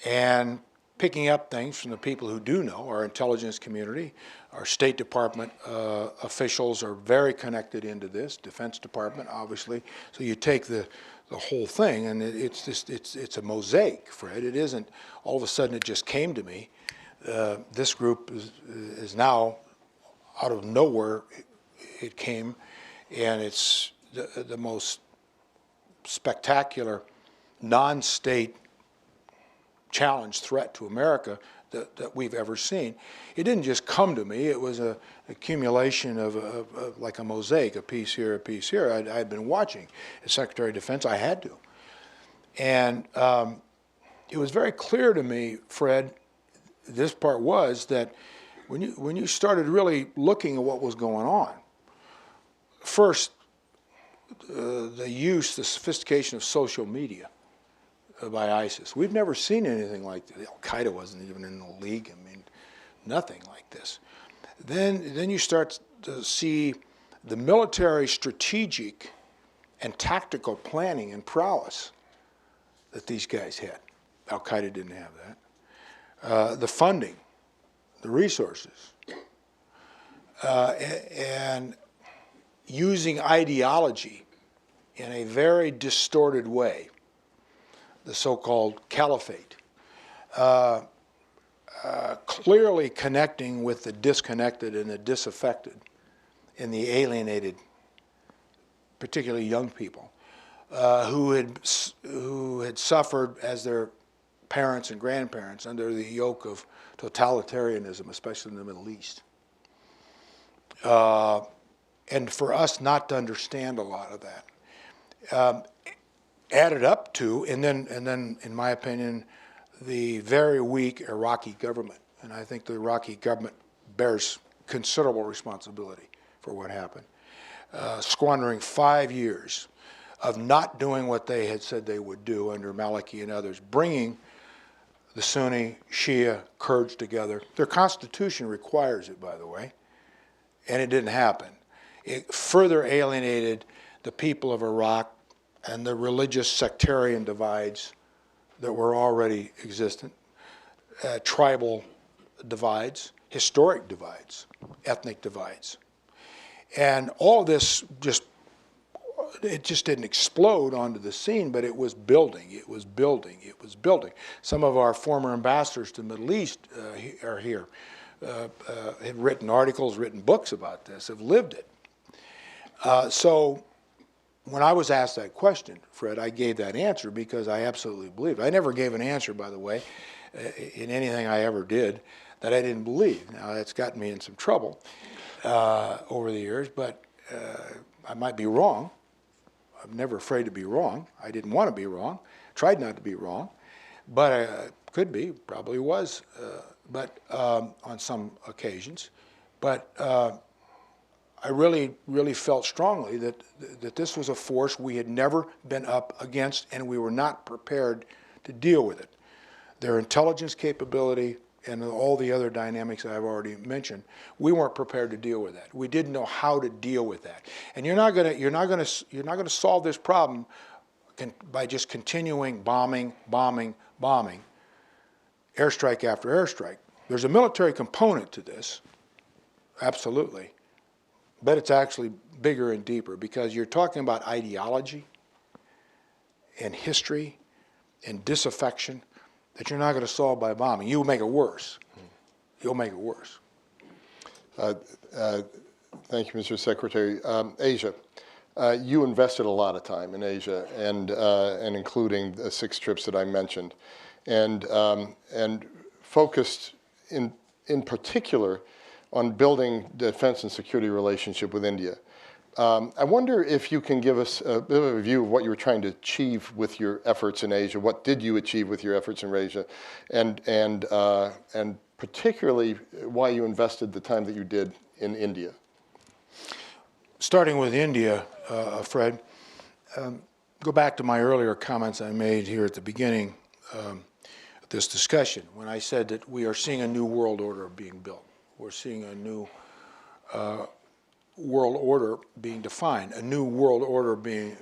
and picking up things from the people who do know, our intelligence community, our State Department officials are very connected into this, Defense Department, obviously. So you take the whole thing, and it's a mosaic, Fred. It isn't all of a sudden it just came to me. This group is now out of nowhere. It came, and it's the most spectacular non-state challenge threat to America that we've ever seen. It didn't just come to me. It was an accumulation of like a mosaic, a piece here, a piece here. I had been watching as Secretary of Defense. I had to. And it was very clear to me, Fred, this part was that when you started really looking at what was going on, first, the sophistication of social media by ISIS. We've never seen anything like this. Al-Qaeda wasn't even in the league. I mean, nothing like this. Then you start to see the military strategic and tactical planning and prowess that these guys had. Al-Qaeda didn't have that. The funding, the resources, and using ideology in a very distorted way, the so-called caliphate, clearly connecting with the disconnected and the disaffected and the alienated, particularly young people, who had suffered as their parents and grandparents under the yoke of totalitarianism, especially in the Middle East. And for us not to understand a lot of that. Added up to, and then, in my opinion, the very weak Iraqi government. And I think the Iraqi government bears considerable responsibility for what happened. Squandering 5 years of not doing what they had said they would do under Maliki and others, bringing the Sunni, Shia, Kurds together. Their constitution requires it, by the way, and it didn't happen. It further alienated the people of Iraq and the religious sectarian divides that were already existent, tribal divides, historic divides, ethnic divides. And all of this it just didn't explode onto the scene, but it was building, it was building, it was building. Some of our former ambassadors to the Middle East are here, have written articles, written books about this, have lived it. So when I was asked that question, Fred, I gave that answer because I absolutely believed. I never gave an answer, by the way, in anything I ever did that I didn't believe. Now, that's gotten me in some trouble over the years, but I might be wrong. I'm never afraid to be wrong. I didn't want to be wrong. Tried not to be wrong, but I could be, probably was, but on some occasions. But I really, really felt strongly that this was a force we had never been up against, and we were not prepared to deal with it. Their intelligence capability and all the other dynamics I've already mentioned, we weren't prepared to deal with that. We didn't know how to deal with that. And you're not going to solve this problem by just continuing bombing airstrike after airstrike. There's a military component to this, absolutely, but it's actually bigger and deeper because you're talking about ideology and history and disaffection that you're not going to solve by bombing. You'll make it worse. You'll make it worse. Thank you, Mr. Secretary. Asia. You invested a lot of time in Asia, and including the 6 trips that I mentioned, and focused in particular on building defense and security relationship with India. I wonder if you can give us a bit of a view of what you were trying to achieve with your efforts in Asia. What did you achieve with your efforts in Asia, and particularly why you invested the time that you did in India? Starting with India, Fred, go back to my earlier comments I made here at the beginning of this discussion when I said that we are seeing a new world order being built. We're seeing a new world order being defined, a new world order being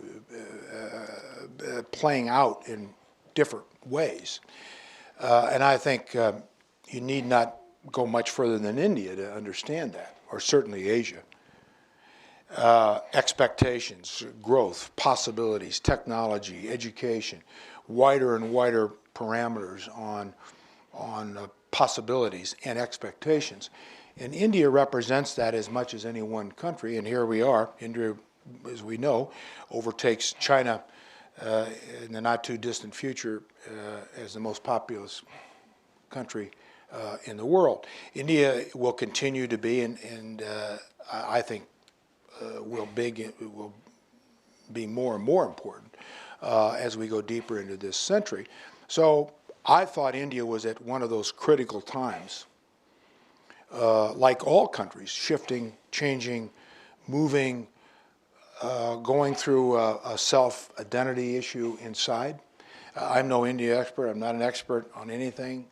playing out in different ways. And I think you need not go much further than India to understand that, or certainly Asia. Expectations, growth, possibilities, technology, education, wider and wider parameters on possibilities and expectations. And India represents that as much as any one country, and here we are. India, as we know, overtakes China in the not too distant future as the most populous country in the world. India will continue to be, and I think will be more and more important as we go deeper into this century. So I thought India was at one of those critical times, like all countries, shifting, changing, moving, going through a self-identity issue inside. I'm no India expert. I'm not an expert on anything.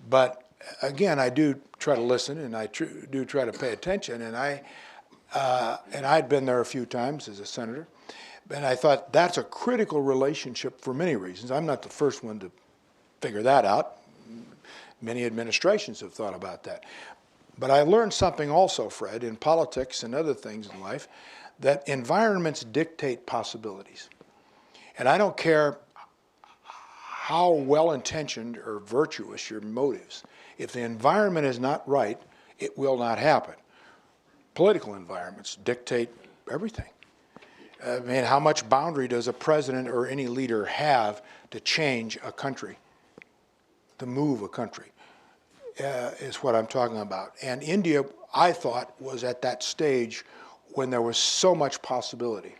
But again, I do try to listen, and I do try to pay attention. And I'd been there a few times as a senator, and I thought that's a critical relationship for many reasons. I'm not the first one to figure that out. Many administrations have thought about that. But I learned something also, Fred, in politics and other things in life, that environments dictate possibilities. And I don't care how well-intentioned or virtuous your motives. If the environment is not right, it will not happen. Political environments dictate everything. I mean, how much boundary does a president or any leader have to change a country, to move a country, is what I'm talking about. And India, I thought, was at that stage when there was so much possibility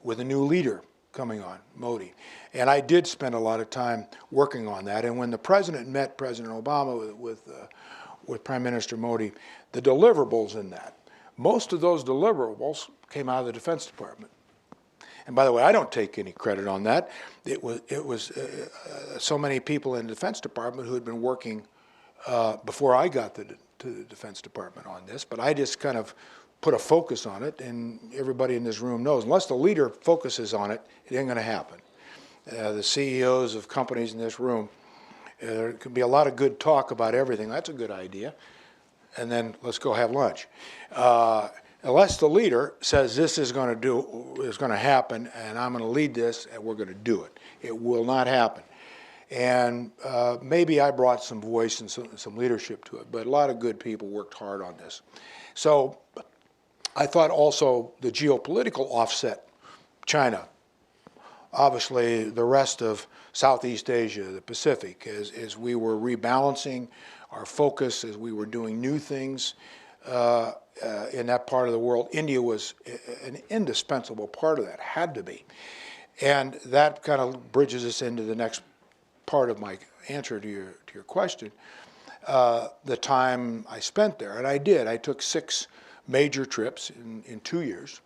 with a new leader coming on, Modi. And I did spend a lot of time working on that. And when the president met President Obama with Prime Minister Modi, the deliverables in that, most of those deliverables came out of the Defense Department. And by the way, I don't take any credit on that. It was so many people in the Defense Department who had been working before I got to the Defense Department on this, but I just kind of put a focus on it, and everybody in this room knows, unless the leader focuses on it, it ain't gonna happen. The CEOs of companies in this room, there could be a lot of good talk about everything. That's a good idea. And then let's go have lunch. Unless the leader says this is going to happen, and I'm going to lead this, and we're going to do it, it will not happen. And maybe I brought some voice and some leadership to it, but a lot of good people worked hard on this. So I thought also the geopolitical offset, China, obviously the rest of Southeast Asia, the Pacific, as we were rebalancing our focus, as we were doing new things in that part of the world. India was an indispensable part of that, had to be. And that kind of bridges us into the next part of my answer to your question, the time I spent there. And I did. I took 6 major trips in 2 years,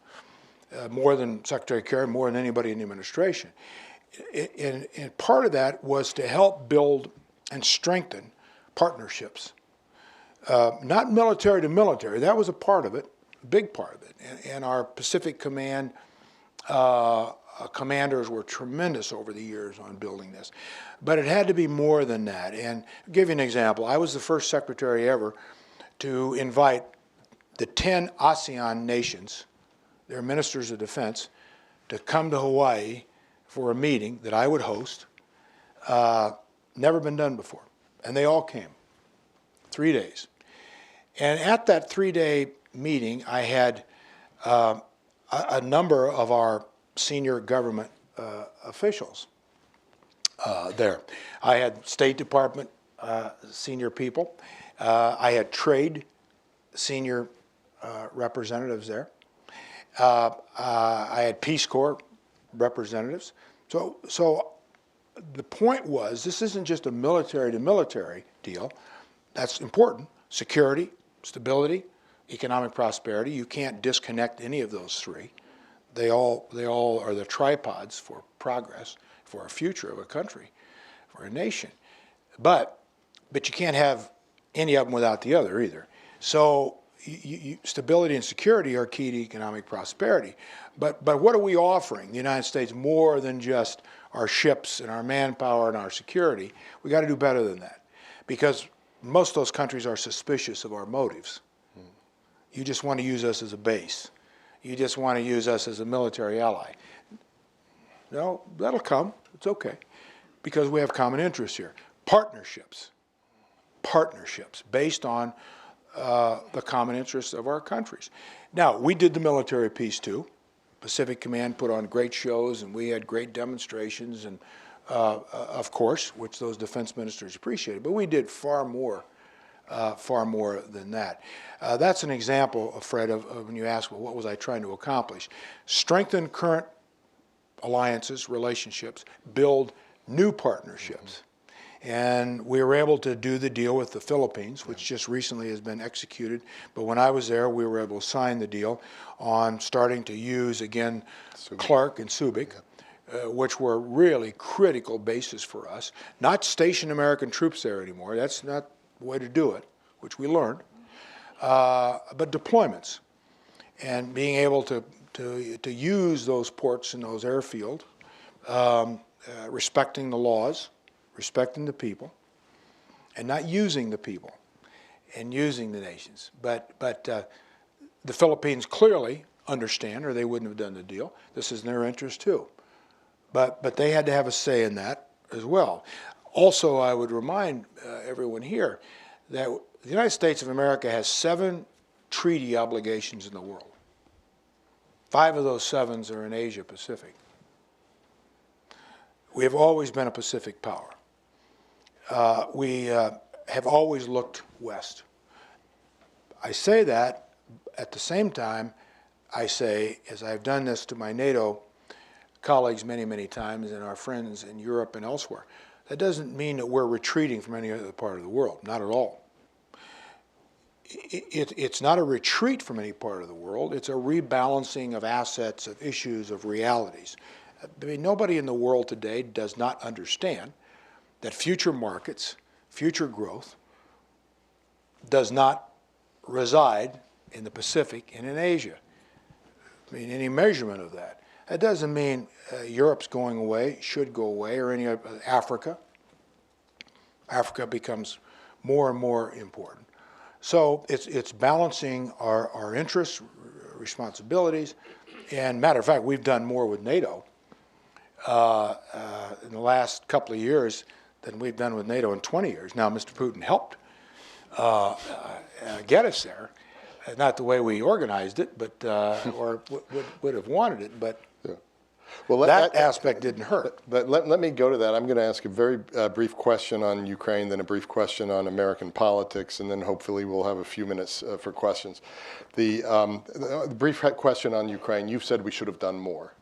more than Secretary Kerry, more than anybody in the administration. And part of that was to help build and strengthen partnerships. Not military to military, that was a part of it, a big part of it. And our Pacific Command Commanders were tremendous over the years on building this. But it had to be more than that. And I'll give you an example. I was the first secretary ever to invite the 10 ASEAN nations, their ministers of defense, to come to Hawaii for a meeting that I would host. Never been done before. And they all came, 3 days. And at that 3-day meeting, I had a number of our senior government officials there. I had State Department senior people. I had trade senior representatives there. I had Peace Corps representatives. So the point was, this isn't just a military-to-military deal. That's important. Security, stability, economic prosperity. You can't disconnect any of those three. They all are the tripods for progress, for a future of a country, for a nation. But you can't have any of them without the other either. So stability and security are key to economic prosperity. But what are we offering the United States more than just our ships and our manpower and our security? We got to do better than that, because most of those countries are suspicious of our motives. You just want to use us as a base. You just want to use us as a military ally. No, that'll come. It's okay, because we have common interests here. Partnerships based on the common interests of our countries. Now, we did the military piece too. Pacific Command put on great shows, and we had great demonstrations, and of course, which those defense ministers appreciated. But we did far more than that. That's an example, Fred, of when you ask, well, what was I trying to accomplish? Strengthen current alliances, relationships, build new partnerships. And we were able to do the deal with the Philippines, which just recently has been executed. But when I was there, we were able to sign the deal on starting to use, again, Clark and Subic, which were really critical bases for us. Not station American troops there anymore. That's not the way to do it, which we learned. But deployments, and being able to use those ports and those airfields, respecting the laws, respecting the people, and not using the people and using the nations. But the Philippines clearly understand, or they wouldn't have done the deal. This is in their interest too. But they had to have a say in that as well. Also, I would remind everyone here that the United States of America has 7 treaty obligations in the world. 5 of those 7s are in Asia Pacific. We have always been a Pacific power. We have always looked west. I say that. At the same time, I say, as I've done this to my NATO colleagues many, many times, and our friends in Europe and elsewhere, that doesn't mean that we're retreating from any other part of the world. Not at all. It's not a retreat from any part of the world. It's a rebalancing of assets, of issues, of realities. I mean, nobody in the world today does not understand that future markets, future growth, does not reside in the Pacific and in Asia. I mean, any measurement of that. That doesn't mean Europe's going away, should go away, or any other, Africa. Africa becomes more and more important. So it's balancing our interests, responsibilities, and matter of fact, we've done more with NATO in the last couple of years than we've done with NATO in 20 years. Now, Mr. Putin helped get us there. Not the way we organized it, but or would have wanted it, but yeah. Well, that aspect didn't hurt. But let me go to that. I'm going to ask a very brief question on Ukraine, then a brief question on American politics, and then hopefully we'll have a few minutes for questions. The brief question on Ukraine, you've said we should have done more.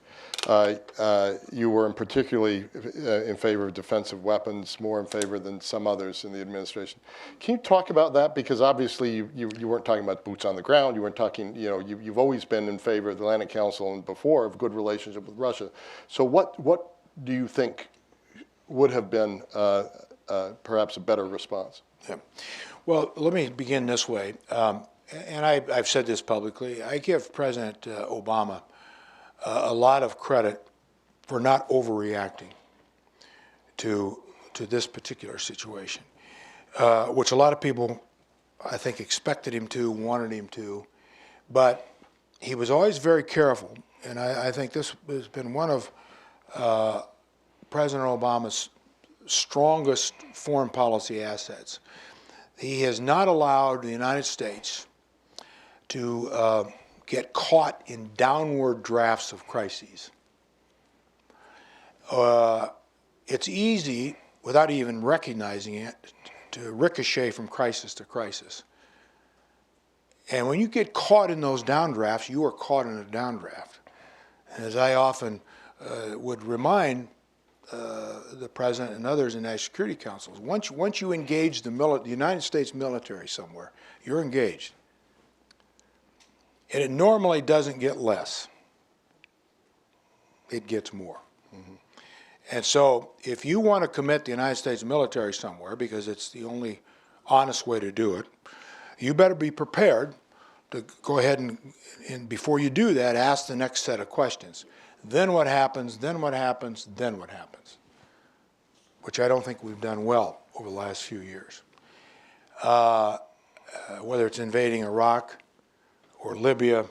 You were particularly in favor of defensive weapons, more in favor than some others in the administration. Can you talk about that? Because obviously you weren't talking about boots on the ground. You weren't talking, you've always been in favor of the Atlantic Council and before of good relationship with Russia. So what do you think would have been perhaps a better response? Yeah. Well, let me begin this way. And I've said this publicly. I give President Obama a lot of credit for not overreacting to this particular situation, which a lot of people, I think, expected him to, wanted him to, but he was always very careful, and I think this has been one of President Obama's strongest foreign policy assets. He has not allowed the United States to get caught in downward drafts of crises. It's easy, without even recognizing it, to ricochet from crisis to crisis. And when you get caught in those downdrafts, you are caught in a downdraft. As I often would remind the President and others in National Security Councils, once you engage the United States military somewhere, you're engaged. And it normally doesn't get less. It gets more. Mm-hmm. And so if you want to commit the United States military somewhere, because it's the only honest way to do it, you better be prepared to go ahead and before you do that, ask the next set of questions. Then what happens, then what happens, then what happens? Which I don't think we've done well over the last few years. Whether it's invading Iraq or Libya,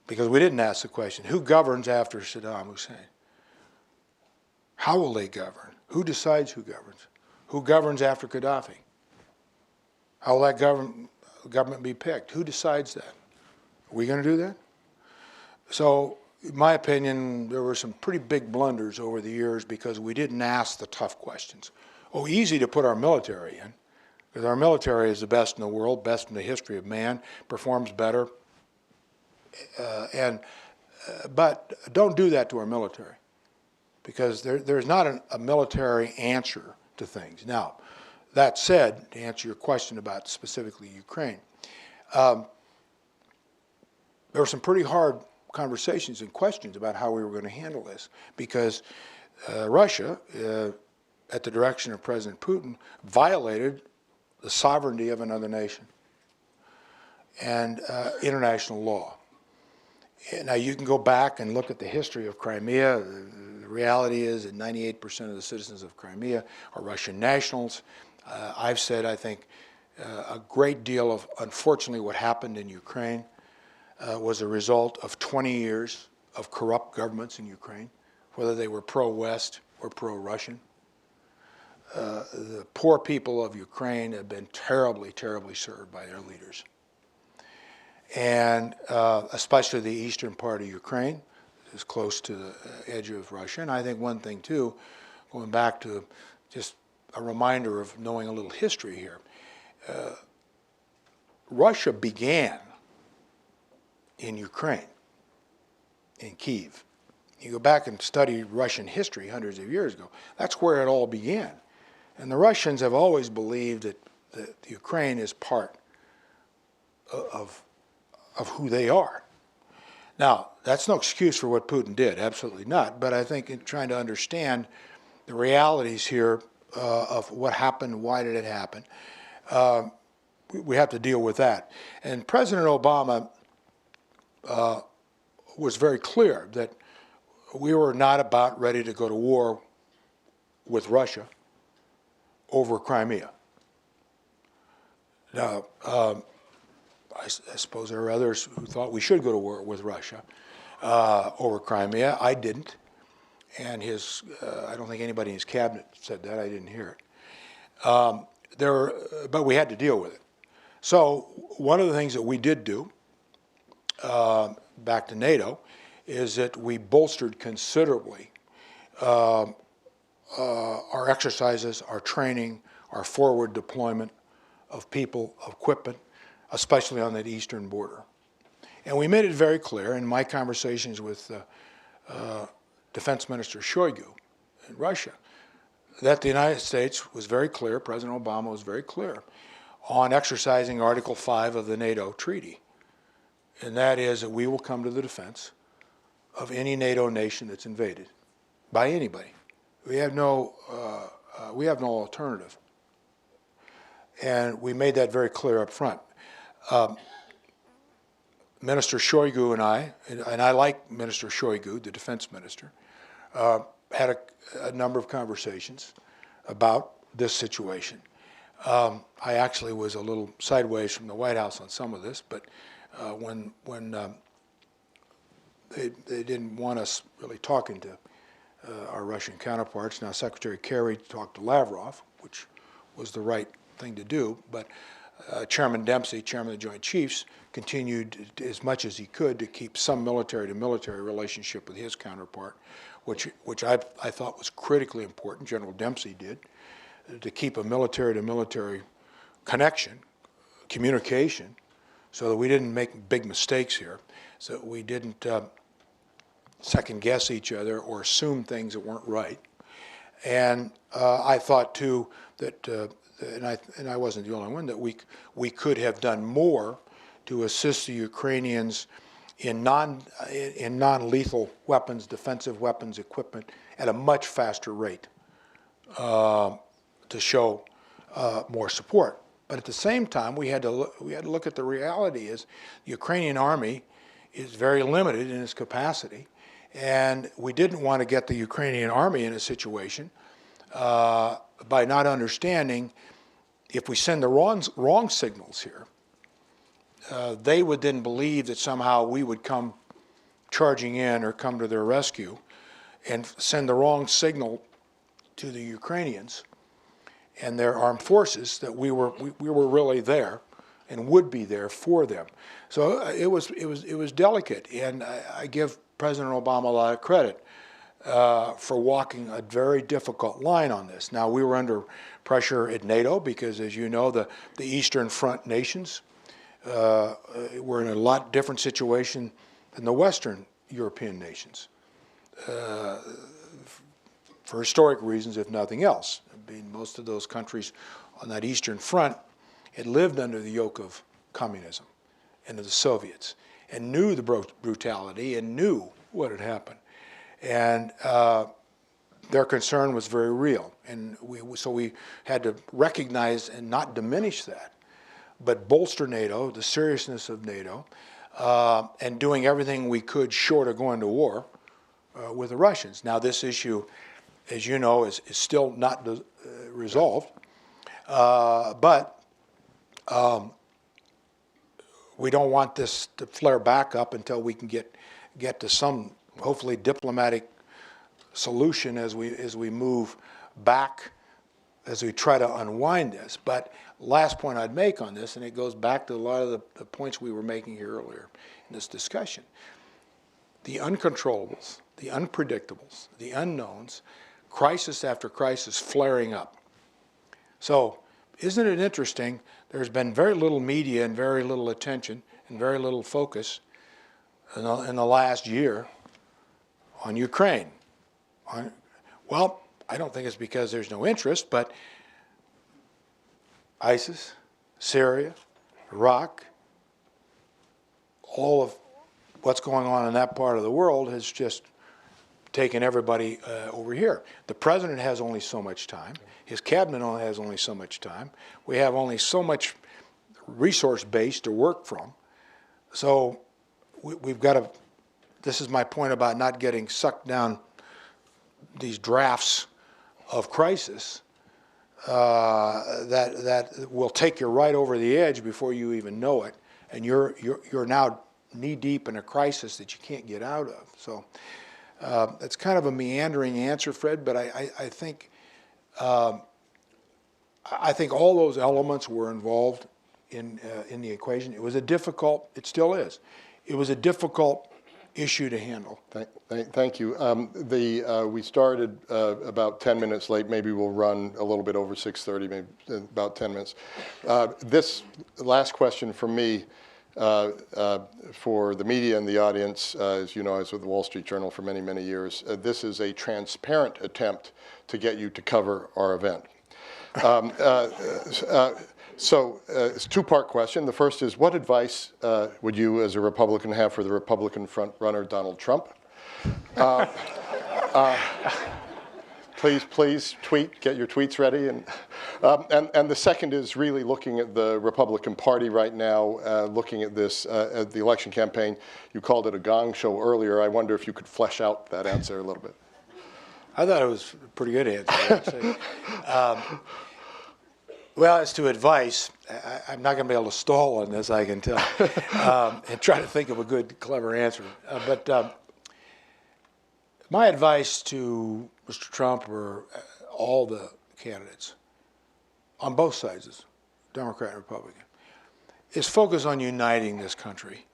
because we didn't ask the question, who governs after Saddam Hussein? How will they govern? Who decides who governs? Who governs after Gaddafi? How will that government be picked? Who decides that? Are we going to do that? So, in my opinion, there were some pretty big blunders over the years because we didn't ask the tough questions. Oh, easy to put our military in, because our military is the best in the world, best in the history of man, performs better. But don't do that to our military, because there's not a military answer to things. Now, that said, to answer your question about specifically Ukraine, there were some pretty hard conversations and questions about how we were going to handle this, because Russia, at the direction of President Putin, violated the sovereignty of another nation and international law. Now, you can go back and look at the history of Crimea. The reality is that 98% of the citizens of Crimea are Russian nationals. I've said, I think, a great deal of, unfortunately, what happened in Ukraine was a result of 20 years of corrupt governments in Ukraine, whether they were pro-West or pro-Russian. The poor people of Ukraine have been terribly, terribly served by their leaders. And especially the eastern part of Ukraine is close to the edge of Russia. And I think one thing, too, going back to just a reminder of knowing a little history here, Russia began in Ukraine, in Kyiv. You go back and study Russian history hundreds of years ago, that's where it all began. And the Russians have always believed that Ukraine is part of who they are. Now, that's no excuse for what Putin did, absolutely not. But I think in trying to understand the realities here of what happened, why did it happen, we have to deal with that. And President Obama was very clear that we were not about ready to go to war with Russia over Crimea. Now, I suppose there are others who thought we should go to war with Russia over Crimea. I didn't, and I don't think anybody in his cabinet said that. I didn't hear it. But we had to deal with it. So one of the things that we did do, back to NATO, is that we bolstered considerably our exercises, our training, our forward deployment of people, of equipment, especially on that eastern border. And we made it very clear in my conversations with Defense Minister Shoigu in Russia that the United States was very clear, President Obama was very clear, on exercising Article 5 of the NATO treaty. And that is that we will come to the defense of any NATO nation that's invaded by anybody. We have no alternative. And we made that very clear up front. Minister Shoigu and I like Minister Shoigu, the defense minister, had a number of conversations about this situation. I actually was a little sideways from the White House on some of this, but when they didn't want us really talking to our Russian counterparts. Now, Secretary Kerry talked to Lavrov, which was the right thing to do, but Chairman Dempsey, Chairman of the Joint Chiefs, continued as much as he could to keep some military-to-military relationship with his counterpart, which I thought was critically important. General Dempsey did, to keep a military-to-military connection, communication, so that we didn't make big mistakes here, so that we didn't second-guess each other or assume things that weren't right. And I thought, too, that, and I wasn't the only one, that we could have done more to assist the Ukrainians in non-lethal weapons, defensive weapons, equipment at a much faster rate to show more support. But at the same time, we had to look at the reality is the Ukrainian army is very limited in its capacity, and we didn't want to get the Ukrainian army in a situation by not understanding if we send the wrong signals here, they would then believe that somehow we would come charging in or come to their rescue and send the wrong signal to the Ukrainians and their armed forces that we were really there and would be there for them. So it was delicate, and I give President Obama a lot of credit for walking a very difficult line on this. Now, we were under pressure at NATO because, as you know, the Eastern Front nations were in a lot different situation than the Western European nations, for historic reasons, if nothing else. I mean, most of those countries on that Eastern Front had lived under the yoke of communism and of the Soviets and knew the brutality and knew what had happened. And their concern was very real. And so we had to recognize and not diminish that, but bolster NATO, the seriousness of NATO, and doing everything we could short of going to war with the Russians. Now, this issue, as you know, is still not resolved, but we don't want this to flare back up until we can get to some, hopefully, diplomatic solution as we move back, as we try to unwind this. But last point I'd make on this, and it goes back to a lot of the points we were making here earlier in this discussion, the uncontrollables, the unpredictables, the unknowns, crisis after crisis flaring up. So isn't it interesting? There's been very little media and very little attention and very little focus in the last year on Ukraine. Well, I don't think it's because there's no interest, but ISIS, Syria, Iraq, all of what's going on in that part of the world has just taken everybody over here. The president has only so much time. His cabinet only has only so much time. We have only so much resource base to work from. So we've got to, this is my point about not getting sucked down these drafts of crisis that will take you right over the edge before you even know it, and you're now knee deep in a crisis that you can't get out of. So it's kind of a meandering answer, Fred, but I think all those elements were involved in the equation. It was it still is. It was a difficult issue to handle. Thank you. We started about 10 minutes late. Maybe we'll run a little bit over 6:30, maybe about 10 minutes. This last question from me for the media and the audience, as you know, I was with the Wall Street Journal for many, many years. This is a transparent attempt to get you to cover our event. So it's a two-part question. The first is, what advice would you, as a Republican, have for the Republican front-runner, Donald Trump? please tweet, get your tweets ready. And the second is really looking at the Republican Party right now, looking at this, at the election campaign. You called it a gong show earlier. I wonder if you could flesh out that answer a little bit. I thought it was a pretty good answer. I would say. Well, as to advice, I'm not going to be able to stall on this, I can tell, and try to think of a good, clever answer. But my advice to Mr. Trump or all the candidates on both sides, Democrat and Republican, is focus on uniting this country,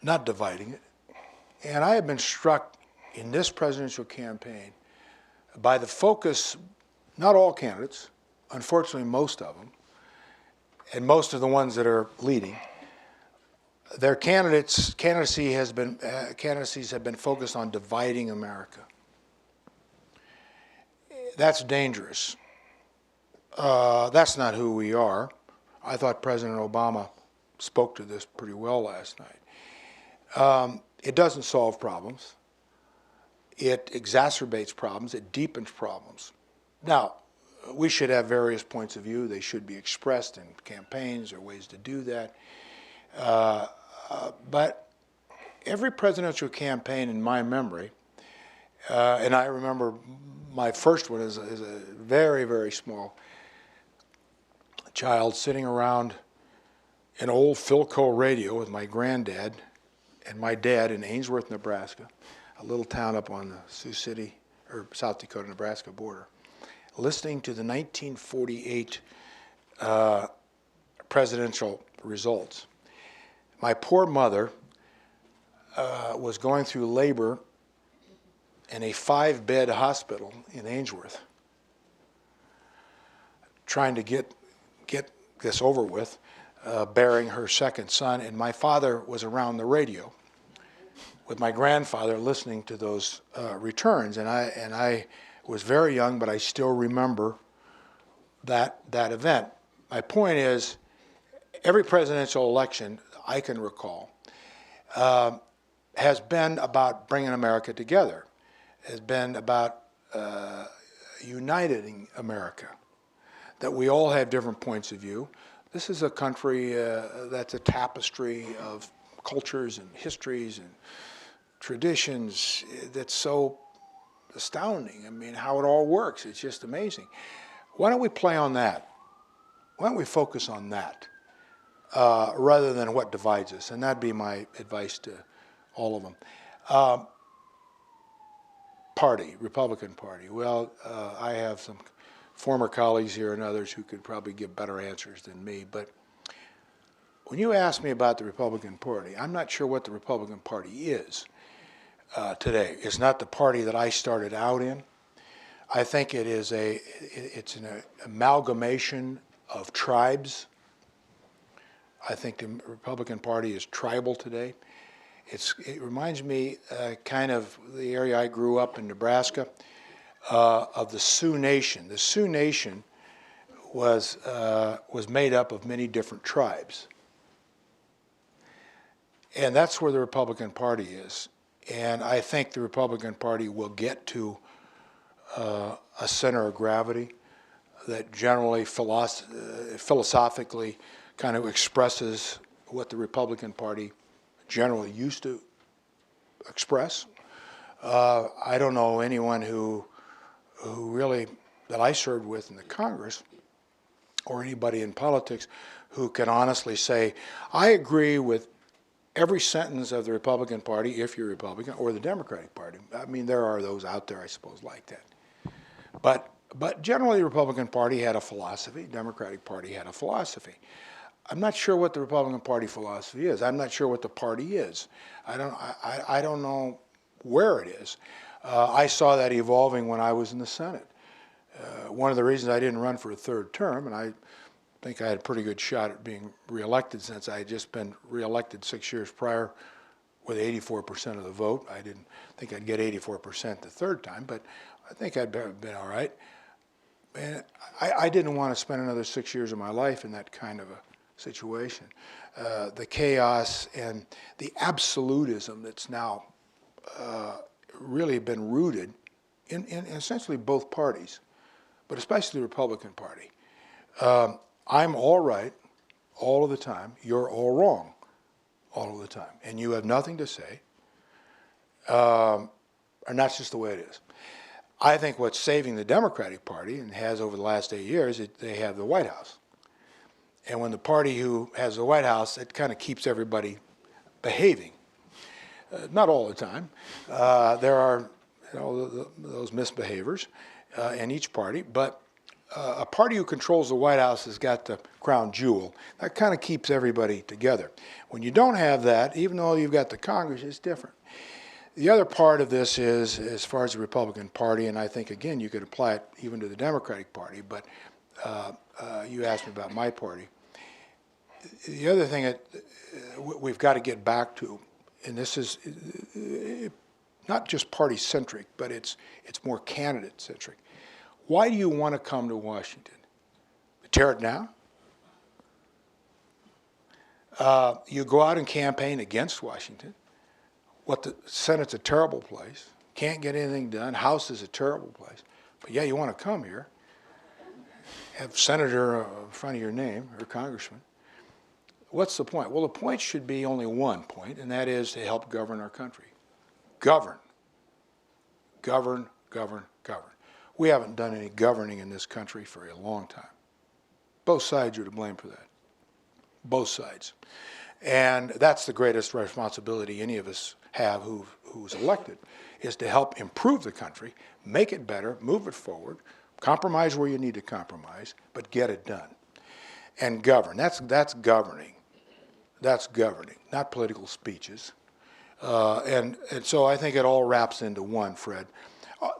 not dividing it. And I have been struck in this presidential campaign by the focus, not all candidates, unfortunately most of them, and most of the ones that are leading, their candidacies have been focused on dividing America. That's dangerous. That's not who we are. I thought President Obama spoke to this pretty well last night. It doesn't solve problems. It exacerbates problems. It deepens problems. Now, we should have various points of view. They should be expressed in campaigns or ways to do that. But every presidential campaign in my memory, and I remember my first one as a very, very small child sitting around an old Philco radio with my granddad and my dad in Ainsworth, Nebraska, a little town up on the Sioux City or South Dakota, Nebraska border, listening to the 1948 presidential results. My poor mother was going through labor in a 5-bed hospital in Ainsworth, trying to get this over with, bearing her second son, and my father was around the radio with my grandfather listening to those returns, and I was very young, but I still remember that event. My point is, every presidential election I can recall has been about bringing America together, has been about uniting America, that we all have different points of view. This is a country that's a tapestry of cultures and histories and traditions that's so astounding. I mean, how it all works, it's just amazing. Why don't we play on that? Why don't we focus on that rather than what divides us? And that'd be my advice to all of them. Party, Republican Party. Well, I have some former colleagues here and others who could probably give better answers than me, but when you ask me about the Republican Party, I'm not sure what the Republican Party is today. It's not the party that I started out in. I think it's an amalgamation of tribes. I think the Republican Party is tribal today. It reminds me kind of the area I grew up in, Nebraska, of the Sioux Nation. The Sioux Nation was made up of many different tribes. And that's where the Republican Party is. And I think the Republican Party will get to a center of gravity that generally philosophically kind of expresses what the Republican Party generally used to express. I don't know anyone who really, that I served with in the Congress, or anybody in politics, who can honestly say, I agree with every sentence of the Republican Party, if you're Republican, or the Democratic Party. I mean, there are those out there, I suppose, like that. But generally, the Republican Party had a philosophy, Democratic Party had a philosophy. I'm not sure what the Republican Party philosophy is. I'm not sure what the party is. I don't know where it is. I saw that evolving when I was in the Senate. One of the reasons I didn't run for a third term, and I think I had a pretty good shot at being reelected since I had just been reelected 6 years prior with 84% of the vote. I didn't think I'd get 84% the third time, but I think I'd been all right. And I didn't want to spend another 6 years of my life in that kind of a situation. The chaos and the absolutism that's now really been rooted in essentially both parties, but especially the Republican Party. I'm all right all of the time. You're all wrong all of the time. And you have nothing to say. And that's just the way it is. I think what's saving the Democratic Party, and has over the last 8 years, they have the White House. And when the party who has the White House, it kind of keeps everybody behaving. Not all the time. There are those misbehaviors in each party, but a party who controls the White House has got the crown jewel. That kind of keeps everybody together. When you don't have that, even though you've got the Congress, it's different. The other part of this is, as far as the Republican Party, and I think, again, you could apply it even to the Democratic Party, but you asked me about my party. The other thing that we've got to get back to, and this is not just party-centric, but it's more candidate-centric. Why do you want to come to Washington? Tear it down? You go out and campaign against Washington. The Senate's a terrible place. Can't get anything done. House is a terrible place. But yeah, you want to come here. Have senator in front of your name, or congressman. What's the point? Well, the point should be only one point, and that is to help govern our country. Govern. Govern, govern, govern. We haven't done any governing in this country for a long time. Both sides are to blame for that. Both sides. And that's the greatest responsibility any of us have who's elected, is to help improve the country, make it better, move it forward, compromise where you need to compromise, but get it done. And govern. That's governing. That's governing, not political speeches. And so I think it all wraps into one, Fred.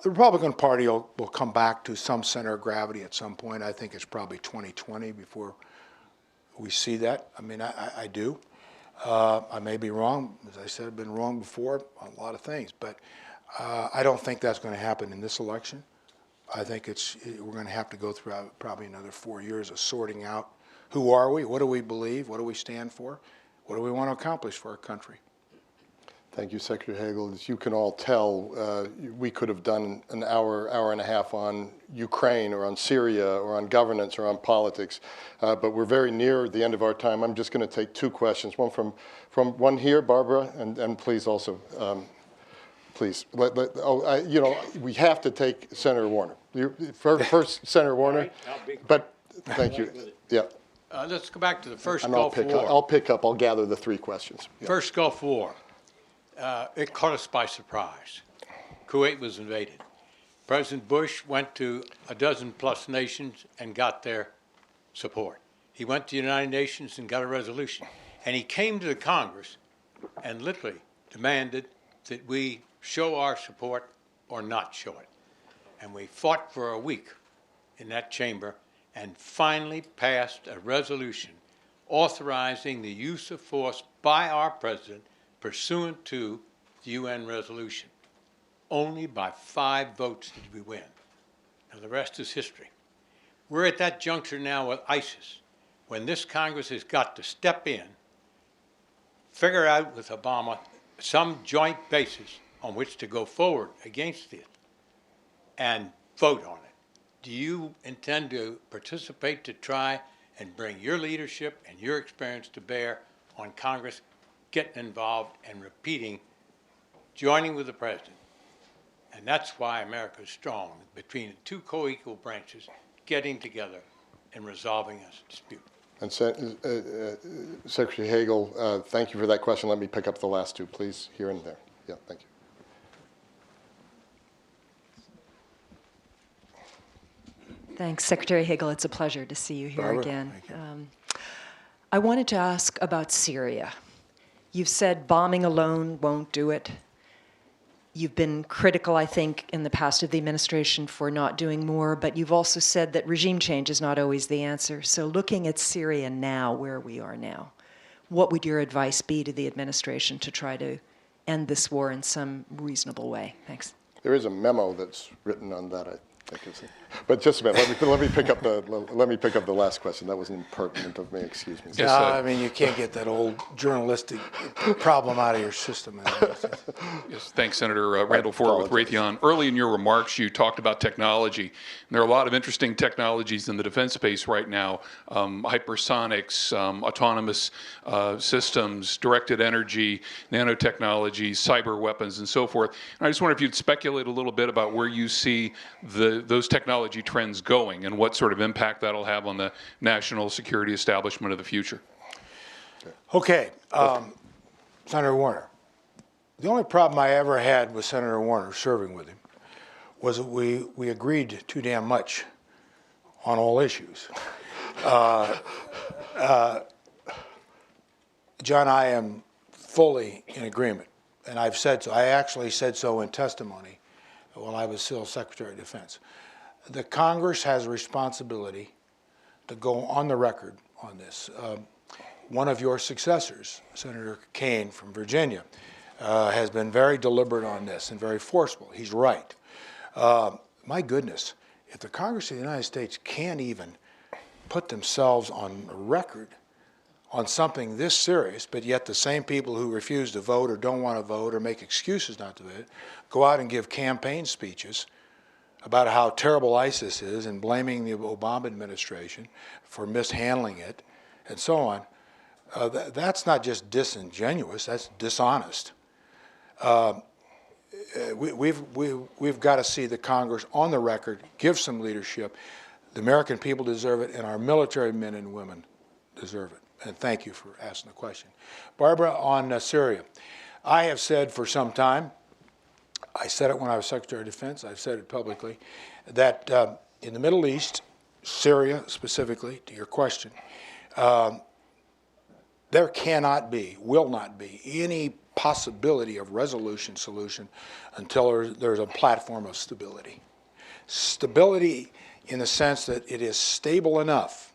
The Republican Party will come back to some center of gravity at some point. I think it's probably 2020 before we see that. I mean, I do. I may be wrong. As I said, I've been wrong before on a lot of things. But I don't think that's going to happen in this election. I think we're going to have to go through probably another 4 years of sorting out who are we, what do we believe, what do we stand for, what do we want to accomplish for our country. Thank you, Secretary Hagel. As you can all tell, we could have done an hour, hour and a half on Ukraine or on Syria or on governance or on politics, but we're very near the end of our time. I'm just going to take two questions, one from one here, Barbara, and please also, please. We have to take Senator Warner. First, Senator Warner, but thank you. Yeah. Let's go back to the first And Gulf War. I'll gather the three questions. Yeah. First Gulf War. It caught us by surprise. Kuwait was invaded. President Bush went to a dozen plus nations and got their support. He went to the United Nations and got a resolution. And he came to the Congress and literally demanded that we show our support or not show it. And we fought for a week in that chamber and finally passed a resolution authorizing the use of force by our president pursuant to the UN resolution. Only by 5 votes did we win. Now the rest is history. We're at that juncture now with ISIS, when this Congress has got to step in, figure out with Obama some joint basis on which to go forward against it, and vote on it. Do you intend to participate to try and bring your leadership and your experience to bear on Congress getting involved and repeating, joining with the president? And that's why America is strong, between the two co-equal branches getting together and resolving this dispute. And Secretary Hagel, thank you for that question. Let me pick up the last two, please, here and there. Yeah, thank you. Thanks, Secretary Hagel. It's a pleasure to see you here Barbara, again. thank you. I wanted to ask about Syria. You've said bombing alone won't do it. You've been critical, I think, in the past of the administration for not doing more, but you've also said that regime change is not always the answer. So looking at Syria now, where we are now, what would your advice be to the administration to try to end this war in some reasonable way? Thanks. There is a memo that's written on that. But just a minute, let me pick up the last question. That was impertinent of me. Excuse me. No, Yes, I mean, you can't get that old journalistic problem out of your system. Yes, thanks, Senator Randall Ford with Raytheon. Early in your remarks, you talked about technology. And there are a lot of interesting technologies in the defense space right now: hypersonics, autonomous systems, directed energy, nanotechnology, cyber weapons, and so forth. And I just wonder if you'd speculate a little bit about where you see those technology trends going and what sort of impact that'll have on the national security establishment of the future. Okay, Senator Warner. The only problem I ever had with Senator Warner, serving with him, was that we agreed too damn much on all issues. John, I am fully in agreement, and I've said so. I actually said so in testimony while I was still Secretary of Defense. The Congress has a responsibility to go on the record on this. One of your successors, Senator Kaine from Virginia, has been very deliberate on this and very forceful. He's right. My goodness, if the Congress of the United States can't even put themselves on record on something this serious, but yet the same people who refuse to vote or don't want to vote or make excuses not to vote go out and give campaign speeches about how terrible ISIS is and blaming the Obama administration for mishandling it and so on, that's not just disingenuous, that's dishonest. We've got to see the Congress on the record, give some leadership. The American people deserve it, and our military men and women deserve it. And thank you for asking the question. Barbara, on Syria, I have said for some time, I said it when I was Secretary of Defense, I've said it publicly, that in the Middle East, Syria specifically, to your question, there cannot be, will not be, any possibility of solution until there's a platform of stability. Stability in the sense that it is stable enough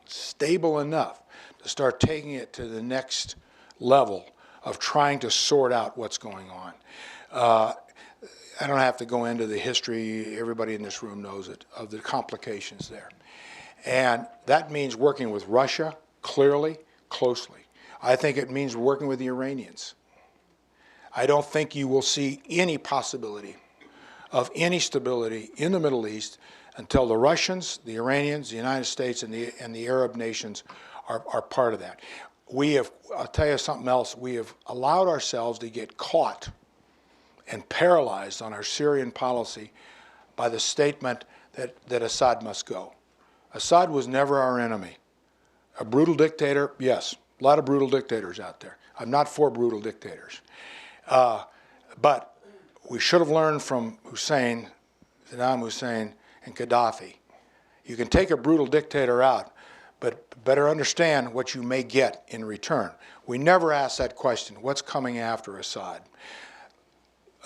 to start taking it to the next level of trying to sort out what's going on. I don't have to go into the history, everybody in this room knows it, of the complications there. And that means working with Russia, clearly, closely. I think it means working with the Iranians. I don't think you will see any possibility of any stability in the Middle East until the Russians, the Iranians, the United States, and the Arab nations are part of that. I'll tell you something else, we have allowed ourselves to get caught and paralyzed on our Syrian policy by the statement that Assad must go. Assad was never our enemy. A brutal dictator, yes, a lot of brutal dictators out there. I'm not for brutal dictators. But we should have learned from Hussein, Saddam Hussein, and Gaddafi. You can take a brutal dictator out, but better understand what you may get in return. We never ask that question, what's coming after Assad?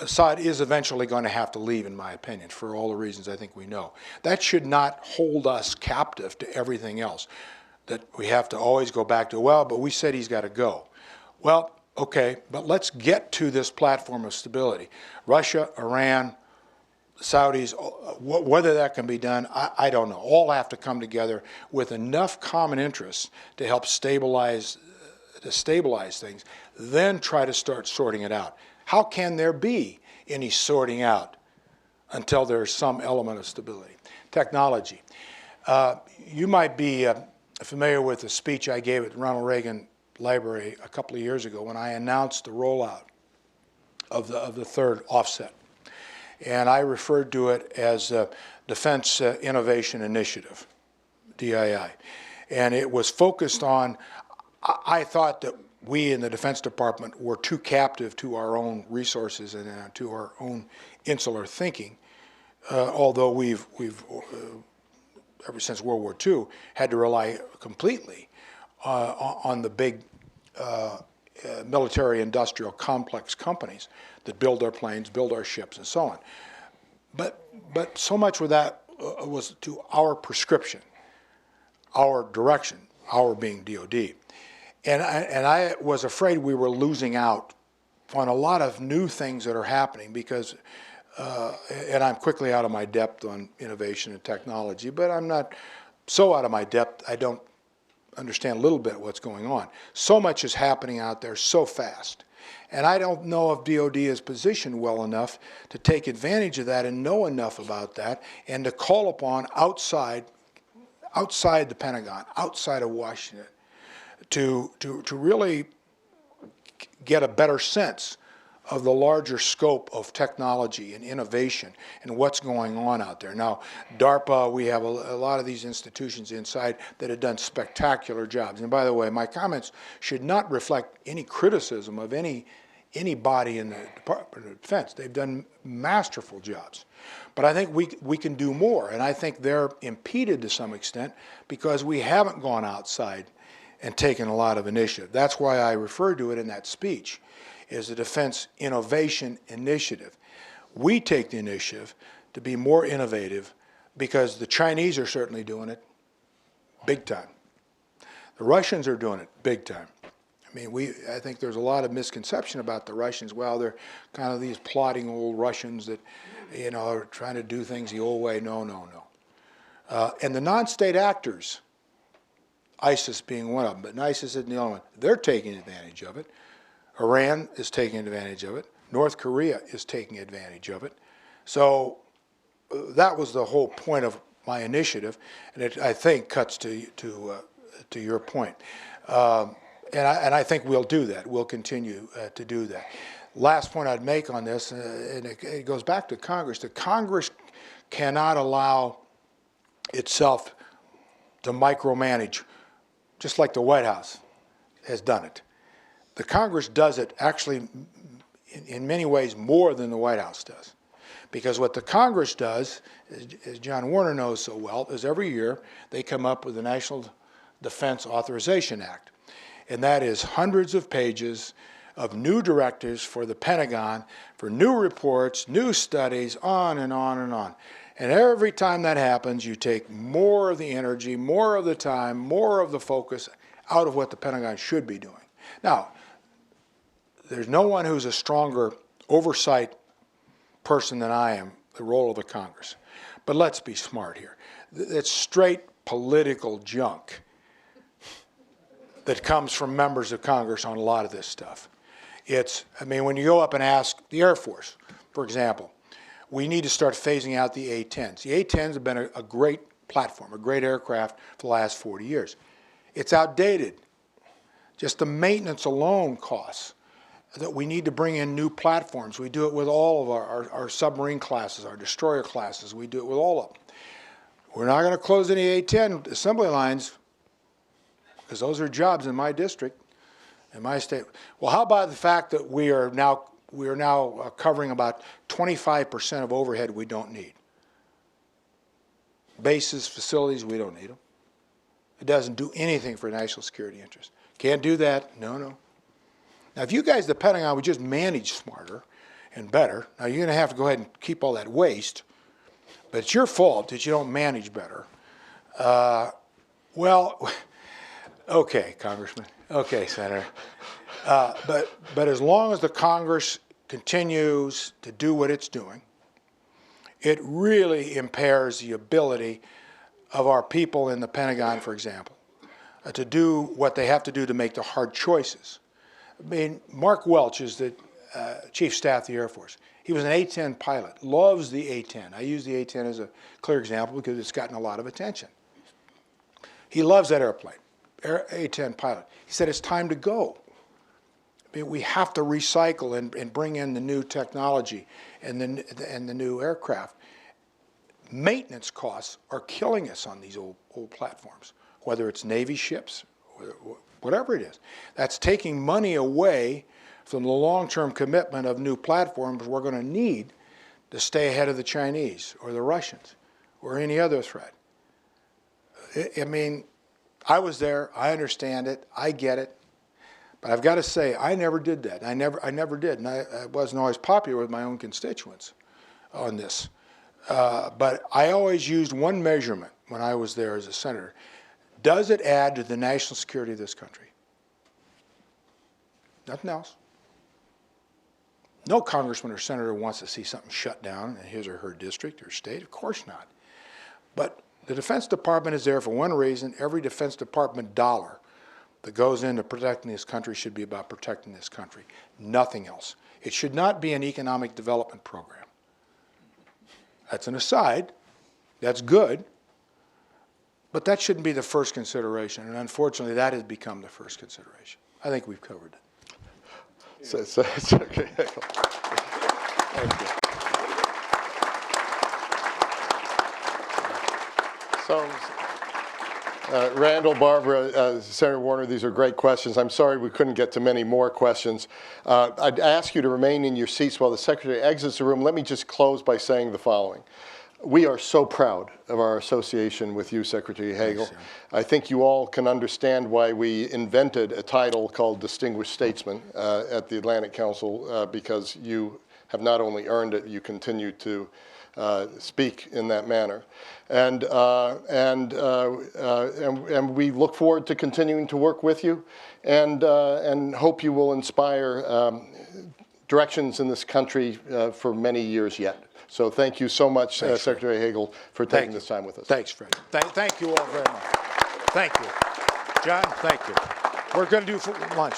Assad is eventually going to have to leave, in my opinion, for all the reasons I think we know. That should not hold us captive to everything else, that we have to always go back to, well, but we said he's got to go. Well, okay, but let's get to this platform of stability. Russia, Iran, Saudis, whether that can be done, I don't know. All have to come together with enough common interests to help stabilize things, then try to start sorting it out. How can there be any sorting out until there's some element of stability? Technology. You might be familiar with the speech I gave at Ronald Reagan Library a couple of years ago when I announced the rollout of the third offset. And I referred to it as Defense Innovation Initiative, DII. And it was focused on, I thought that we in the Defense Department were too captive to our own resources and to our own insular thinking, although we've ever since World War II, had to rely completely on the big military-industrial complex companies that build our planes, build our ships, and so on. But so much of that was to our prescription, our direction, our being DOD. And I was afraid we were losing out on a lot of new things that are happening because and I'm quickly out of my depth on innovation and technology, but I'm not so out of my depth I don't understand a little bit what's going on. So much is happening out there so fast. And I don't know if DOD is positioned well enough to take advantage of that and know enough about that and to call upon outside the Pentagon, outside of Washington, to really get a better sense of the larger scope of technology and innovation and what's going on out there. Now, DARPA, we have a lot of these institutions inside that have done spectacular jobs. And by the way, my comments should not reflect any criticism of any body in the Department of Defense. They've done masterful jobs. But I think we can do more, and I think they're impeded to some extent because we haven't gone outside and taken a lot of initiative. That's why I referred to it in that speech, is the Defense Innovation Initiative. We take the initiative to be more innovative because the Chinese are certainly doing it big time. The Russians are doing it big time. I mean, I think there's a lot of misconception about the Russians. Well, they're kind of these plodding old Russians that, you know, are trying to do things the old way. No, no, no. And the non-state actors, ISIS being one of them, but ISIS isn't the only one, they're taking advantage of it. Iran is taking advantage of it. North Korea is taking advantage of it. So that was the whole point of my initiative, and it, I think, cuts to your point. And I think we'll do that. We'll continue to do that. Last point I'd make on this, and it goes back to Congress. The Congress cannot allow itself to micromanage, just like the White House has done it. The Congress does it actually in many ways more than the White House does. Because what the Congress does, as John Warner knows so well, is every year they come up with the National Defense Authorization Act. And that is hundreds of pages of new directives for the Pentagon, for new reports, new studies, on and on and on. And every time that happens, you take more of the energy, more of the time, more of the focus out of what the Pentagon should be doing. Now, there's no one who's a stronger oversight person than I am, the role of the Congress. But let's be smart here. It's straight political junk that comes from members of Congress on a lot of this stuff. I mean, when you go up and ask the Air Force, for example, we need to start phasing out the A-10s. The A-10s have been a great platform, a great aircraft for the last 40 years. It's outdated. Just the maintenance alone costs that we need to bring in new platforms. We do it with all of our submarine classes, our destroyer classes. We do it with all of them. We're not going to close any A-10 assembly lines because those are jobs in my district, in my state. Well, how about the fact that we are now covering about 25% of overhead we don't need? Bases, facilities, we don't need them. It doesn't do anything for national security interests. Can't do that. No, no. Now, if you guys, the Pentagon, would just manage smarter and better, now you're going to have to go ahead and keep all that waste, but it's your fault that you don't manage better. Well, okay, Congressman. Okay, Senator. But as long as the Congress continues to do what it's doing, it really impairs the ability of our people in the Pentagon, for example, to do what they have to do to make the hard choices. I mean, Mark Welch is the Chief Staff of the Air Force. He was an A-10 pilot, loves the A-10. I use the A-10 as a clear example because it's gotten a lot of attention. He loves that airplane, A-10 pilot. He said, it's time to go. I mean, we have to recycle and bring in the new technology and the new aircraft. Maintenance costs are killing us on these old platforms, whether it's Navy ships, whatever it is. That's taking money away from the long-term commitment of new platforms we're going to need to stay ahead of the Chinese or the Russians or any other threat. I mean, I was there. I understand it. I get it. But I've got to say, I never did that. I never did. And I wasn't always popular with my own constituents on this. But I always used one measurement when I was there as a senator. Does it add to the national security of this country? Nothing else. No congressman or senator wants to see something shut down in his or her district or state. Of course not. But the Defense Department is there for one reason. Every Defense Department dollar that goes into protecting this country should be about protecting this country. Nothing else. It should not be an economic development program. That's an aside. That's good. But that shouldn't be the first consideration. And unfortunately, that has become the first consideration. I think we've covered it. Secretary Hagel. Thank you. So, Randall, Barbara, Senator Warner, these are great questions. I'm sorry we couldn't get to many more questions. I'd ask you to remain in your seats while the Secretary exits the room. Let me just close by saying the following. We are so proud of our association with you, Secretary Hagel. Thanks, I think you all can understand why we invented a title called Distinguished Statesman at the Atlantic Council, because you have not only earned it, you continue to speak in that manner. And we look forward to continuing to work with you and hope you will inspire directions in this country for many years yet. So thank you so much, Secretary Hagel, for taking this time with us. Thanks, Fred. Thank you all very much. Thank you. John, thank you. We're going to do lunch.